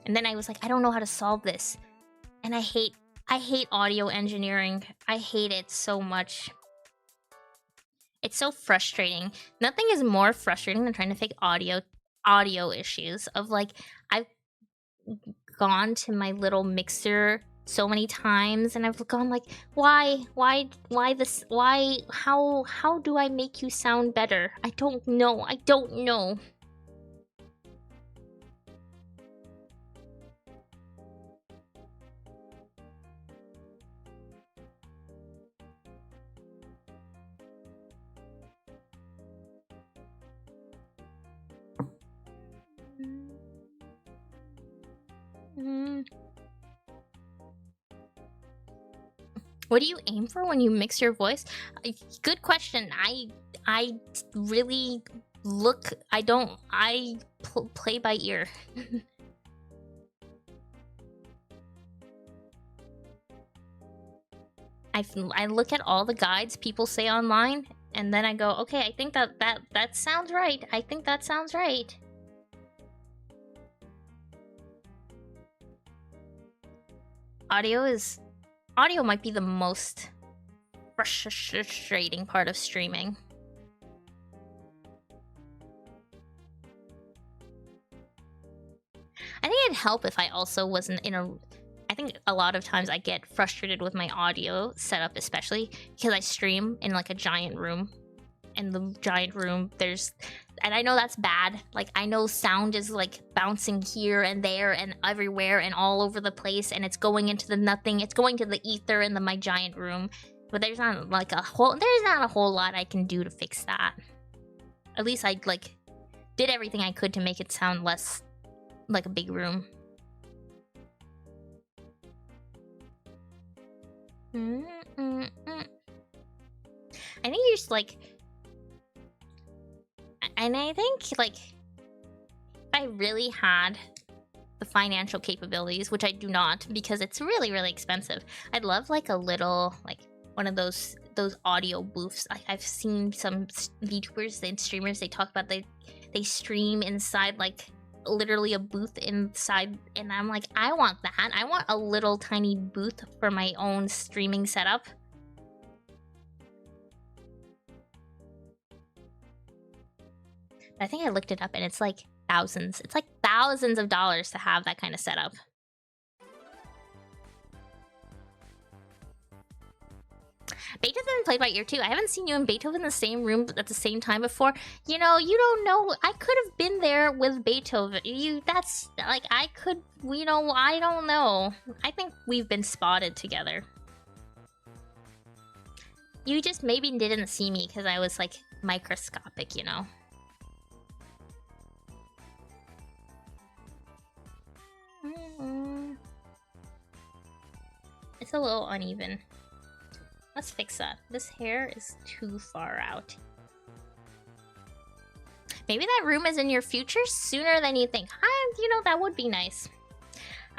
S1: And then I was like, I don't know how to solve this. And I hate audio engineering. I hate it so much. It's so frustrating. Nothing is more frustrating than trying to fix audio issues. Of like, I've gone to my little mixer so many times, and I've gone like, why this? Why? How do I make you sound better? I don't know. What do you aim for when you mix your voice? Good question. I really look. I play by ear. I look at all the guides people say online, and then I go, okay, I think that sounds right. I think that sounds right. Audio might be the most frustrating part of streaming. I think it'd help if I also wasn't in a... I think a lot of times I get frustrated with my audio setup, especially because I stream in like a giant room. And the giant room, and I know that's bad. Like, I know sound is like bouncing here and there and everywhere and all over the place, and it's going into the nothing. It's going to the ether in my giant room. But there's not a whole lot I can do to fix that. At least I like did everything I could to make it sound less like a big room. I think you're just like... And I think, like, if I really had the financial capabilities, which I do not, because it's really, really expensive, I'd love, like, a little, like, one of those audio booths. I've seen some VTubers and streamers, they talk about they stream inside, like, literally a booth inside, and I'm like, I want that. I want a little tiny booth for my own streaming setup. I think I looked it up and it's like thousands. It's like thousands of dollars to have that kind of setup. Beethoven played by ear too. I haven't seen you and Beethoven in the same room at the same time before. You know, you don't know. I could have been there with Beethoven. That's like, I could, you know, I don't know. I think we've been spotted together. You just maybe didn't see me because I was like microscopic, you know. It's a little uneven. Let's fix that. This hair is too far out. Maybe that room is in your future sooner than you think. You know, that would be nice.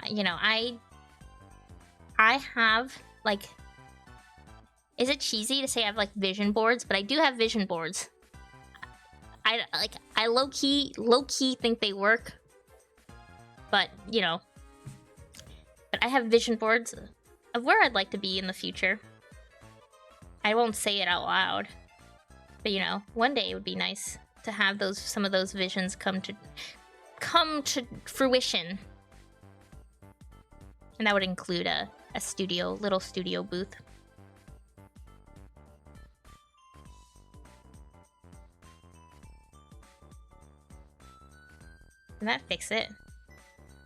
S1: You know, I have, like... Is it cheesy to say I have, like, vision boards? But I do have vision boards. I low-key think they work. But, you know... But I have vision boards of where I'd like to be in the future. I won't say it out loud, but you know, one day it would be nice to have some of those visions come to fruition. And that would include a little studio booth. Can that fix it?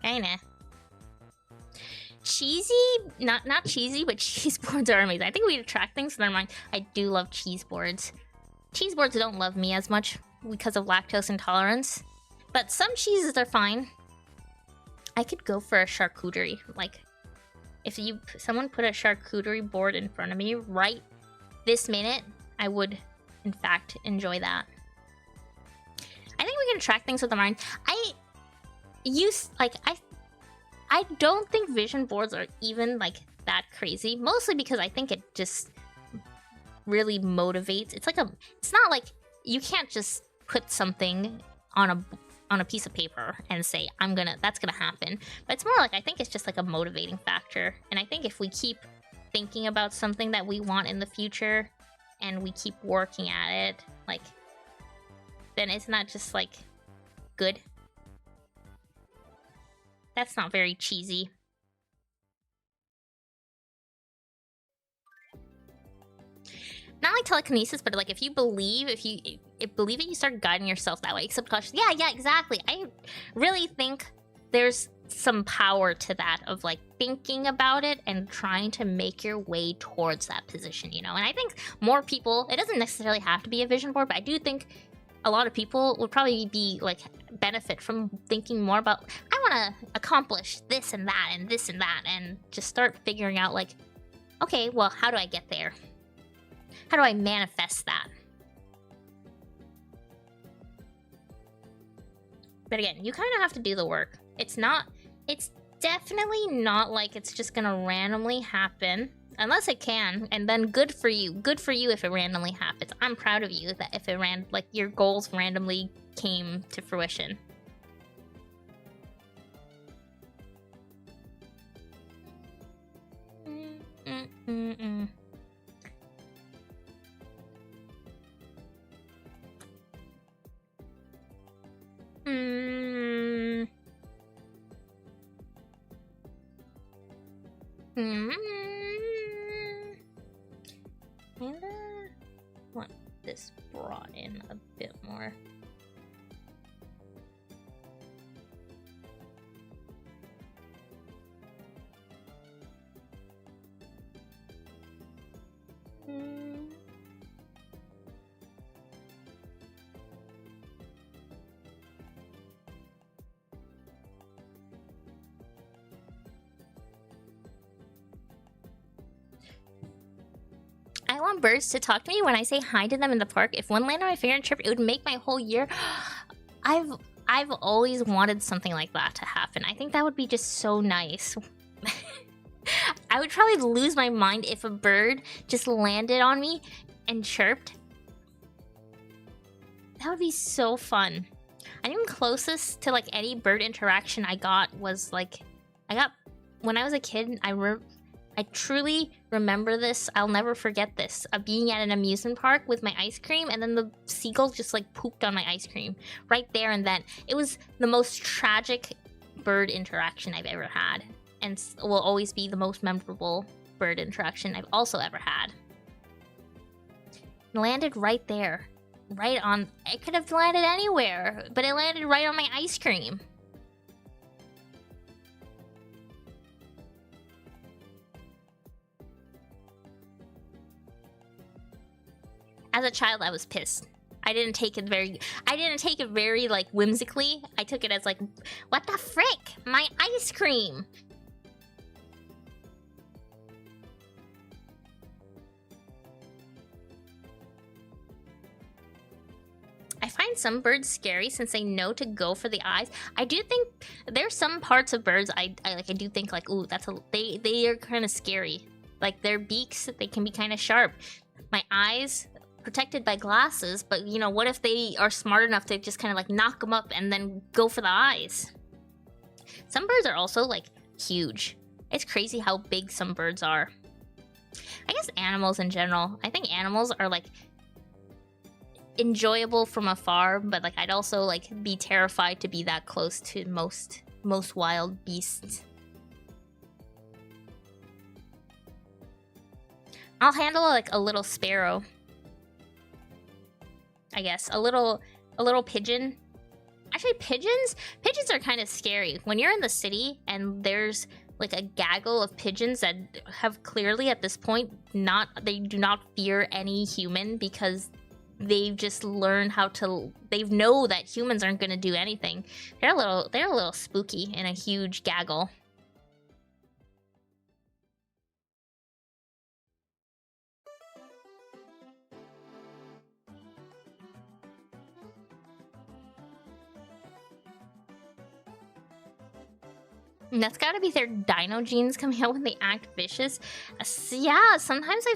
S1: Kinda. Cheesy, not cheesy, but cheese boards are amazing. I think we'd attract things, so never mind. I do love cheese boards. Cheese boards don't love me as much because of lactose intolerance, but some cheeses are fine. I could go for a charcuterie. Like, if someone put a charcuterie board in front of me right this minute, I would, in fact, enjoy that. I think we can attract things with the mind. I don't think vision boards are even, like, that crazy. Mostly because I think it just really motivates. It's not like you can't just put something on a piece of paper and say, that's gonna happen. But it's more like, I think it's just like a motivating factor. And I think if we keep thinking about something that we want in the future and we keep working at it, like, then isn't that just, like, good? That's not very cheesy. Not like telekinesis, but like if you believe it, you start guiding yourself that way. Subconscious. Yeah, exactly. I really think there's some power to that of like thinking about it and trying to make your way towards that position, you know? And I think more people, it doesn't necessarily have to be a vision board, but I do think a lot of people would probably be like benefit from thinking more about, I want to accomplish this and that and this and that, and just start figuring out like, okay, well, how do I get there? How do I manifest that? But again, you kind of have to do the work. It's definitely not like it's just gonna randomly happen. Unless it can, and then good for you. Good for you if it randomly happens. I'm proud of you that if your goals randomly came to fruition. And want this brought in a bit more. I want birds to talk to me when I say hi to them in the park. If one landed on my finger and chirped, it would make my whole year. I've always wanted something like that to happen. I think that would be just so nice. I would probably lose my mind if a bird just landed on me and chirped. That would be so fun. I think closest to like any bird interaction I got was like, when I was a kid, I truly remember this. I'll never forget this. Being at an amusement park with my ice cream, and then the seagull just like pooped on my ice cream right there and then. It was the most tragic bird interaction I've ever had, and will always be the most memorable bird interaction I've also ever had. It landed right there. Right on. It could have landed anywhere, but it landed right on my ice cream. As a child, I was pissed. I didn't take it very like whimsically. I took it as like, what the frick? My ice cream. I find some birds scary since they know to go for the eyes. I do think there's some parts of birds I do think like, ooh, they are kind of scary. Like their beaks, they can be kind of sharp. My eyes, protected by glasses, but you know, what if they are smart enough to just kind of like knock them up and then go for the eyes? Some birds are also like huge. It's crazy how big some birds are. I guess animals in general. I think animals are like enjoyable from afar, but like I'd also like be terrified to be that close to most wild beasts. I'll handle like a little sparrow. I guess a little pigeon. Actually, pigeons are kind of scary. When you're in the city and there's like a gaggle of pigeons that have clearly at this point they do not fear any human because they've just learned they know that humans aren't going to do anything. They're a little spooky in a huge gaggle. And that's gotta be their dino genes coming out when they act vicious. Yeah, sometimes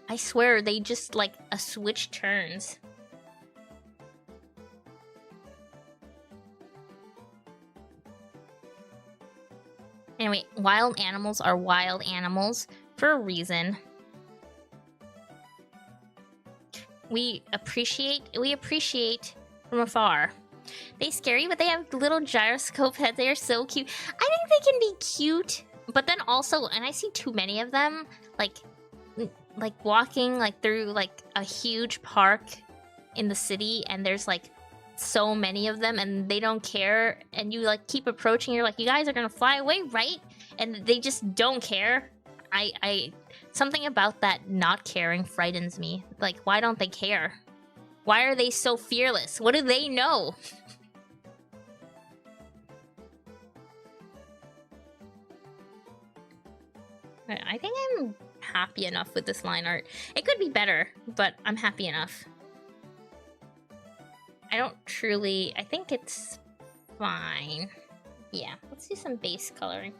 S1: I swear they just like a switch turns. Anyway, wild animals are wild animals for a reason. We appreciate from afar. They scary, but they have little gyroscope heads. They are so cute. I think they can be cute, but then also, and I see too many of them, like walking like through like a huge park in the city, and there's like so many of them, and they don't care, and you like keep approaching. You're like, you guys are gonna fly away, right? And they just don't care. Something about that not caring frightens me. Like, why don't they care? Why are they so fearless? What do they know? I think I'm happy enough with this line art. It could be better, but I'm happy enough. I think it's fine. Yeah, let's do some base coloring.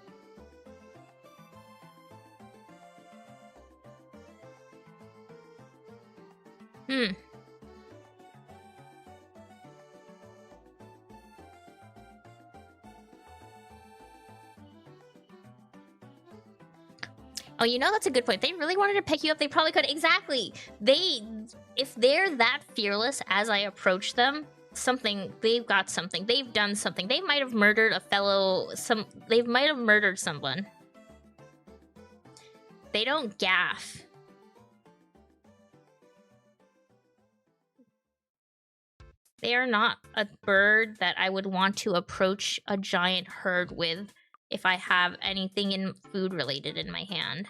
S1: Oh, you know, that's a good point. They really wanted to pick you up, they probably could. Exactly. If they're that fearless as I approach them, they've got something. They've done something. They might have murdered they might have murdered someone. They don't gaff. They are not a bird that I would want to approach a giant herd with if I have anything in food related in my hand.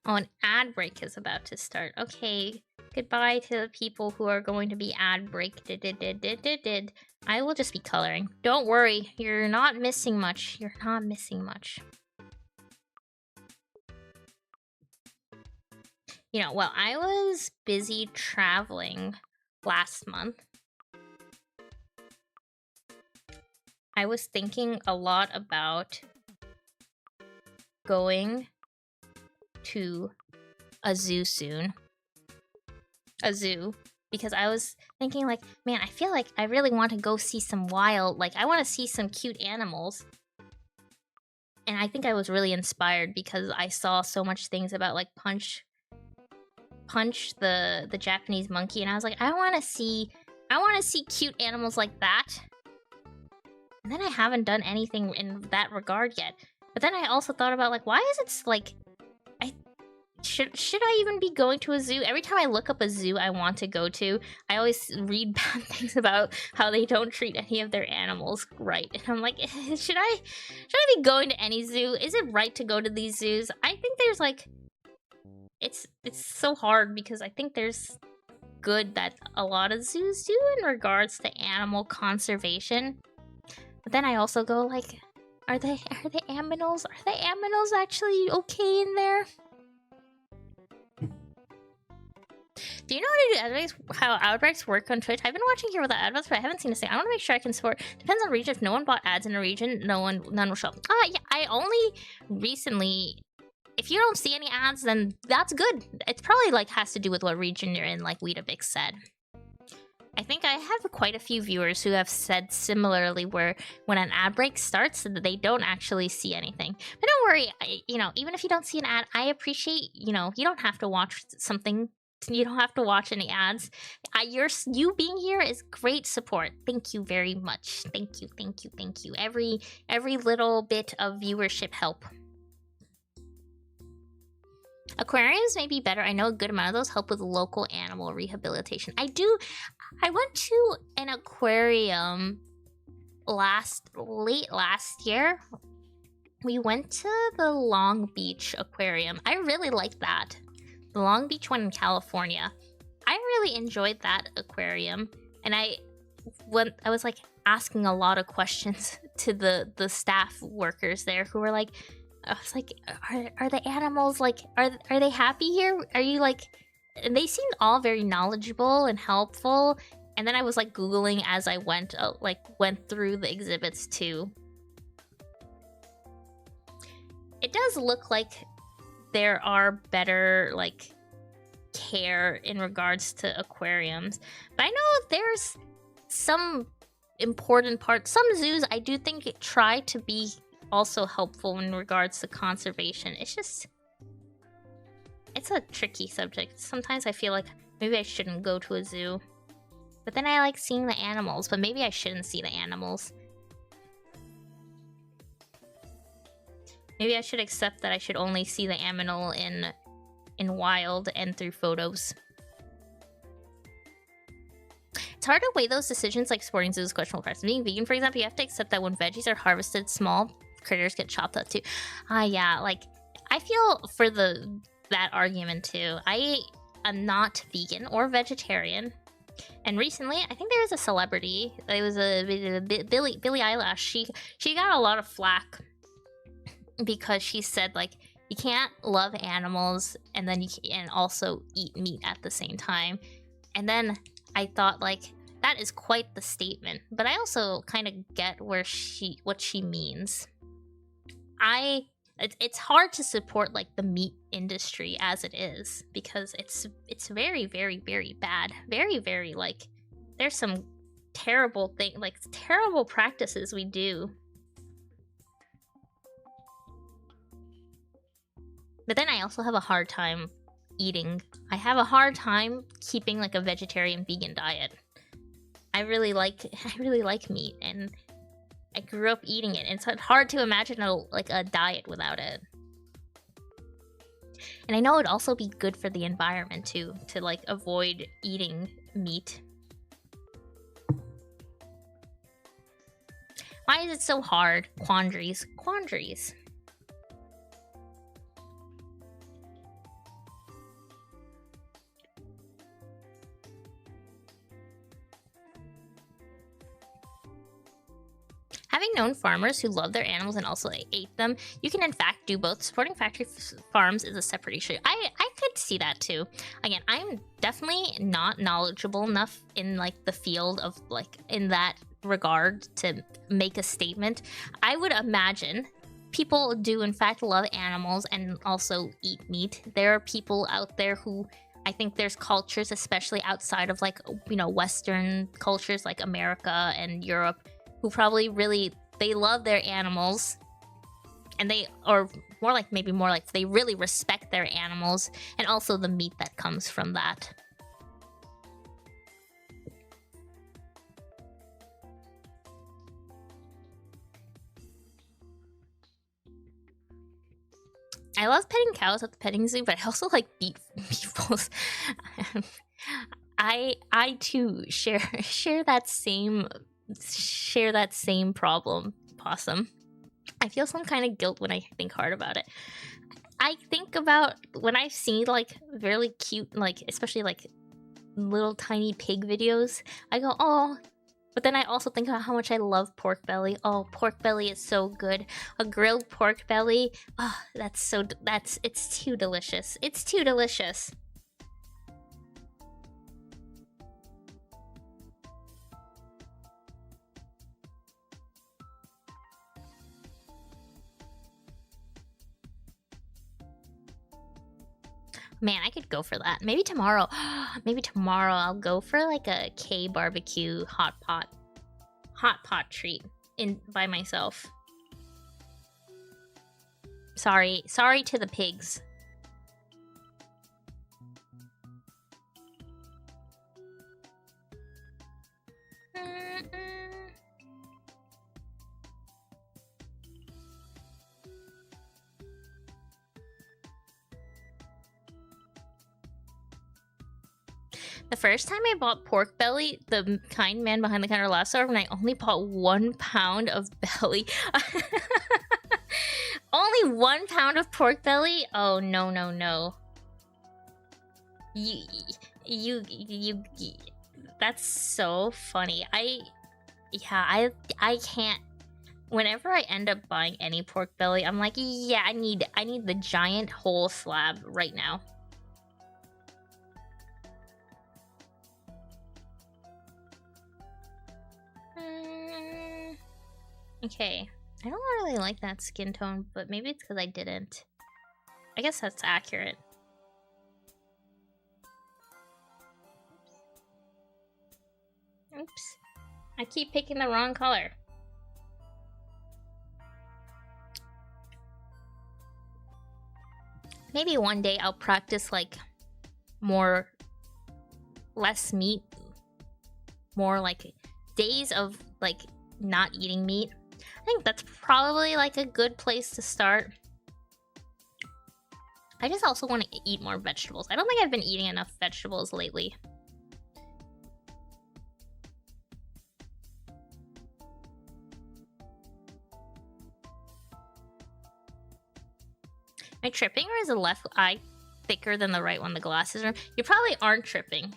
S1: Oh, an ad break is about to start. Okay, goodbye to the people who are going to be ad break. I will just be coloring. Don't worry, you're not missing much. You're not missing much. You know, while I was busy traveling last month, I was thinking a lot about going to a zoo soon. A zoo. Because I was thinking like, man, I feel like I really want to go see some wild, like I want to see some cute animals. And I think I was really inspired because I saw so much things about like Punch the Japanese monkey, and I was like, I want to see cute animals like that. And then I haven't done anything in that regard yet. But then I also thought about like, why is it like should I even be going to a zoo? Every time I look up a zoo I want to go to, I always read bad things about how they don't treat any of their animals right. And I'm like, should I be going to any zoo? Is it right to go to these zoos? I think there's like it's so hard because I think there's good that a lot of zoos do in regards to animal conservation. But then I also go like, are the aminals actually okay in there? Do you know how outbreaks work on Twitch? I've been watching here without ads, but I haven't seen a thing. I want to make sure I can support. Depends on region. If no one bought ads in a region, none will show up. Yeah, I only recently. If you don't see any ads, then that's good. It's probably like has to do with what region you're in, like Weetabix said. I think I have quite a few viewers who have said similarly where when an ad break starts, they don't actually see anything. But don't worry, even if you don't see an ad, I appreciate, you don't have to watch something. You don't have to watch any ads. You being here is great support. Thank you very much. Thank you. Every little bit of viewership help. Aquariums may be better. I know a good amount of those help with local animal rehabilitation. I went to an aquarium late last year. We went to the Long Beach Aquarium. I really liked that. The Long Beach one in California. I really enjoyed that aquarium. And I was like asking a lot of questions to the staff workers there who were like, I was like, are the animals like, are they happy here? Are you like, and they seemed all very knowledgeable and helpful. And then I was like Googling as I went through the exhibits too. It does look like there are better like care in regards to aquariums. But I know there's some important parts. Some zoos I do think try to be also helpful in regards to conservation. It's a tricky subject. Sometimes I feel like maybe I shouldn't go to a zoo. But then I like seeing the animals, but maybe I shouldn't see the animals. Maybe I should accept that I should only see the aminal in wild and through photos. It's hard to weigh those decisions like sporting zoos, questionable parts. Being vegan, for example, you have to accept that when veggies are harvested, small critters get chopped up too. Yeah, like I feel for that argument too. I am not vegan or vegetarian. And recently, I think there was a celebrity. It was a Billie Eilish. She got a lot of flack because she said like you can't love animals and then and also eat meat at the same time. And then I thought like that is quite the statement. But I also kind of get what she means. It's hard to support like the meat industry as it is because it's very, very, very bad. Very, very like there's some terrible terrible practices we do. But then I also have a hard time eating. I have a hard time keeping like a vegetarian vegan diet. I really like meat, and I grew up eating it. And it's hard to imagine a diet without it. And I know it'd also be good for the environment too, to like avoid eating meat. Why is it so hard? Quandaries. Having known farmers who love their animals and also ate them, you can in fact do both. Supporting factory farms is a separate issue. I could see that too. Again, I'm definitely not knowledgeable enough in like the field of like in that regard to make a statement. I would imagine people do in fact love animals and also eat meat. There are people out there who, I think there's cultures, especially outside of like, you know, Western cultures like America and Europe, who probably really, they love their animals, and they, or more like they really respect their animals and also the meat that comes from that. I love petting cows at the petting zoo, but I also like beef balls. I too share that same problem, Possum. I feel some kind of guilt when I think hard about it. I think about when I see like really cute, like especially like little tiny pig videos, I go, oh. But then I also think about how much I love pork belly. Oh, pork belly is so good. A grilled pork belly, oh, it's too delicious. It's too delicious. Man, I could go for that. Maybe tomorrow. Maybe tomorrow I'll go for like a K barbecue hot pot treat by myself. Sorry to the pigs. The first time I bought pork belly, the kind man behind the counter laughed over, and I only bought 1 pound of belly. Only 1 pound of pork belly? Oh, no. You, that's so funny. I can't. Whenever I end up buying any pork belly, I'm like, yeah, I need the giant whole slab right now. Okay, I don't really like that skin tone, but maybe it's because I didn't. I guess that's accurate. Oops. I keep picking the wrong color. Maybe one day I'll practice like less meat, more like days of like not eating meat. I think that's probably like a good place to start. I just also want to eat more vegetables. I don't think I've been eating enough vegetables lately. Am I tripping, or is the left eye thicker than the right one? The glasses are. You probably aren't tripping.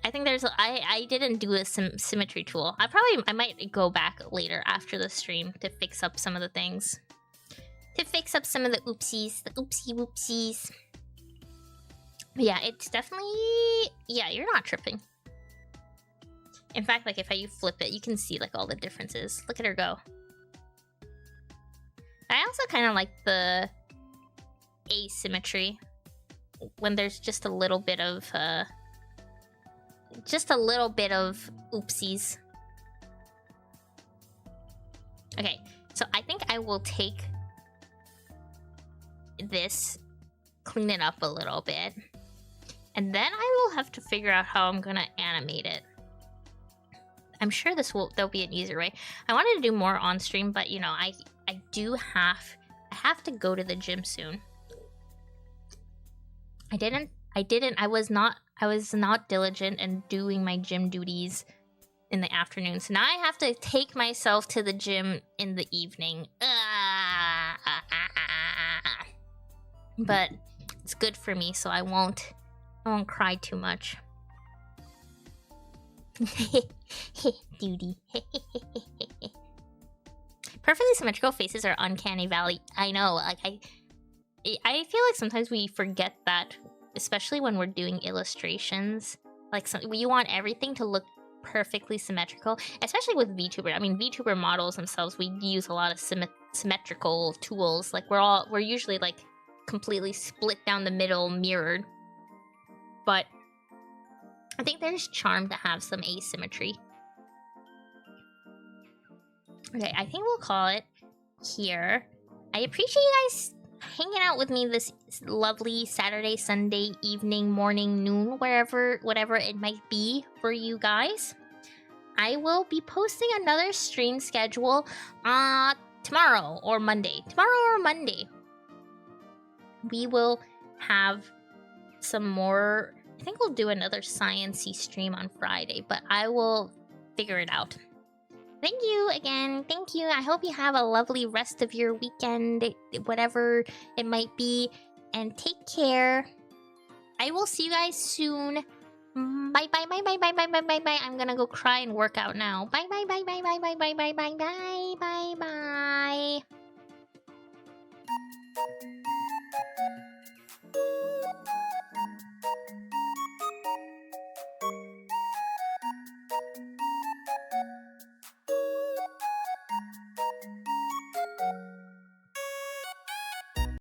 S1: I think there's. I didn't do a symmetry tool. I might go back later after the stream to fix up some of the things. To fix up some of the oopsies, the oopsie whoopsies. Yeah, it's definitely. Yeah, you're not tripping. In fact, like if you flip it, you can see like all the differences. Look at her go. I also kind of like the asymmetry when there's just a little bit of oopsies. Okay, so I think I will take this, clean it up a little bit, and then I will have to figure out how I'm gonna animate it. I'm sure there'll be an easier way. I wanted to do more on stream, but you know, I have to go to the gym soon. I was not diligent in doing my gym duties in the afternoon. So now I have to take myself to the gym in the evening. But it's good for me, so I won't cry too much. Duty. Perfectly symmetrical faces are uncanny valley. I know, like I feel like sometimes we forget that, especially when we're doing illustrations. Like you want everything to look perfectly symmetrical, especially with VTuber. I mean, VTuber models themselves, we use a lot of symmetrical tools. Like we're usually like completely split down the middle, mirrored. But I think there's charm to have some asymmetry. Okay, I think we'll call it here. I appreciate you guys hanging out with me this lovely Saturday, Sunday, evening, morning, noon, whatever it might be for you guys. I will be posting another stream schedule tomorrow or Monday. We will have some more. I think we'll do another science-y stream on Friday, but I will figure it out. Thank you again. Thank you. I hope you have a lovely rest of your weekend, whatever it might be, and take care. I will see you guys soon. Bye bye bye bye bye bye bye bye bye. I'm gonna go cry and work out now. Bye bye bye bye bye bye bye bye bye bye bye bye bye.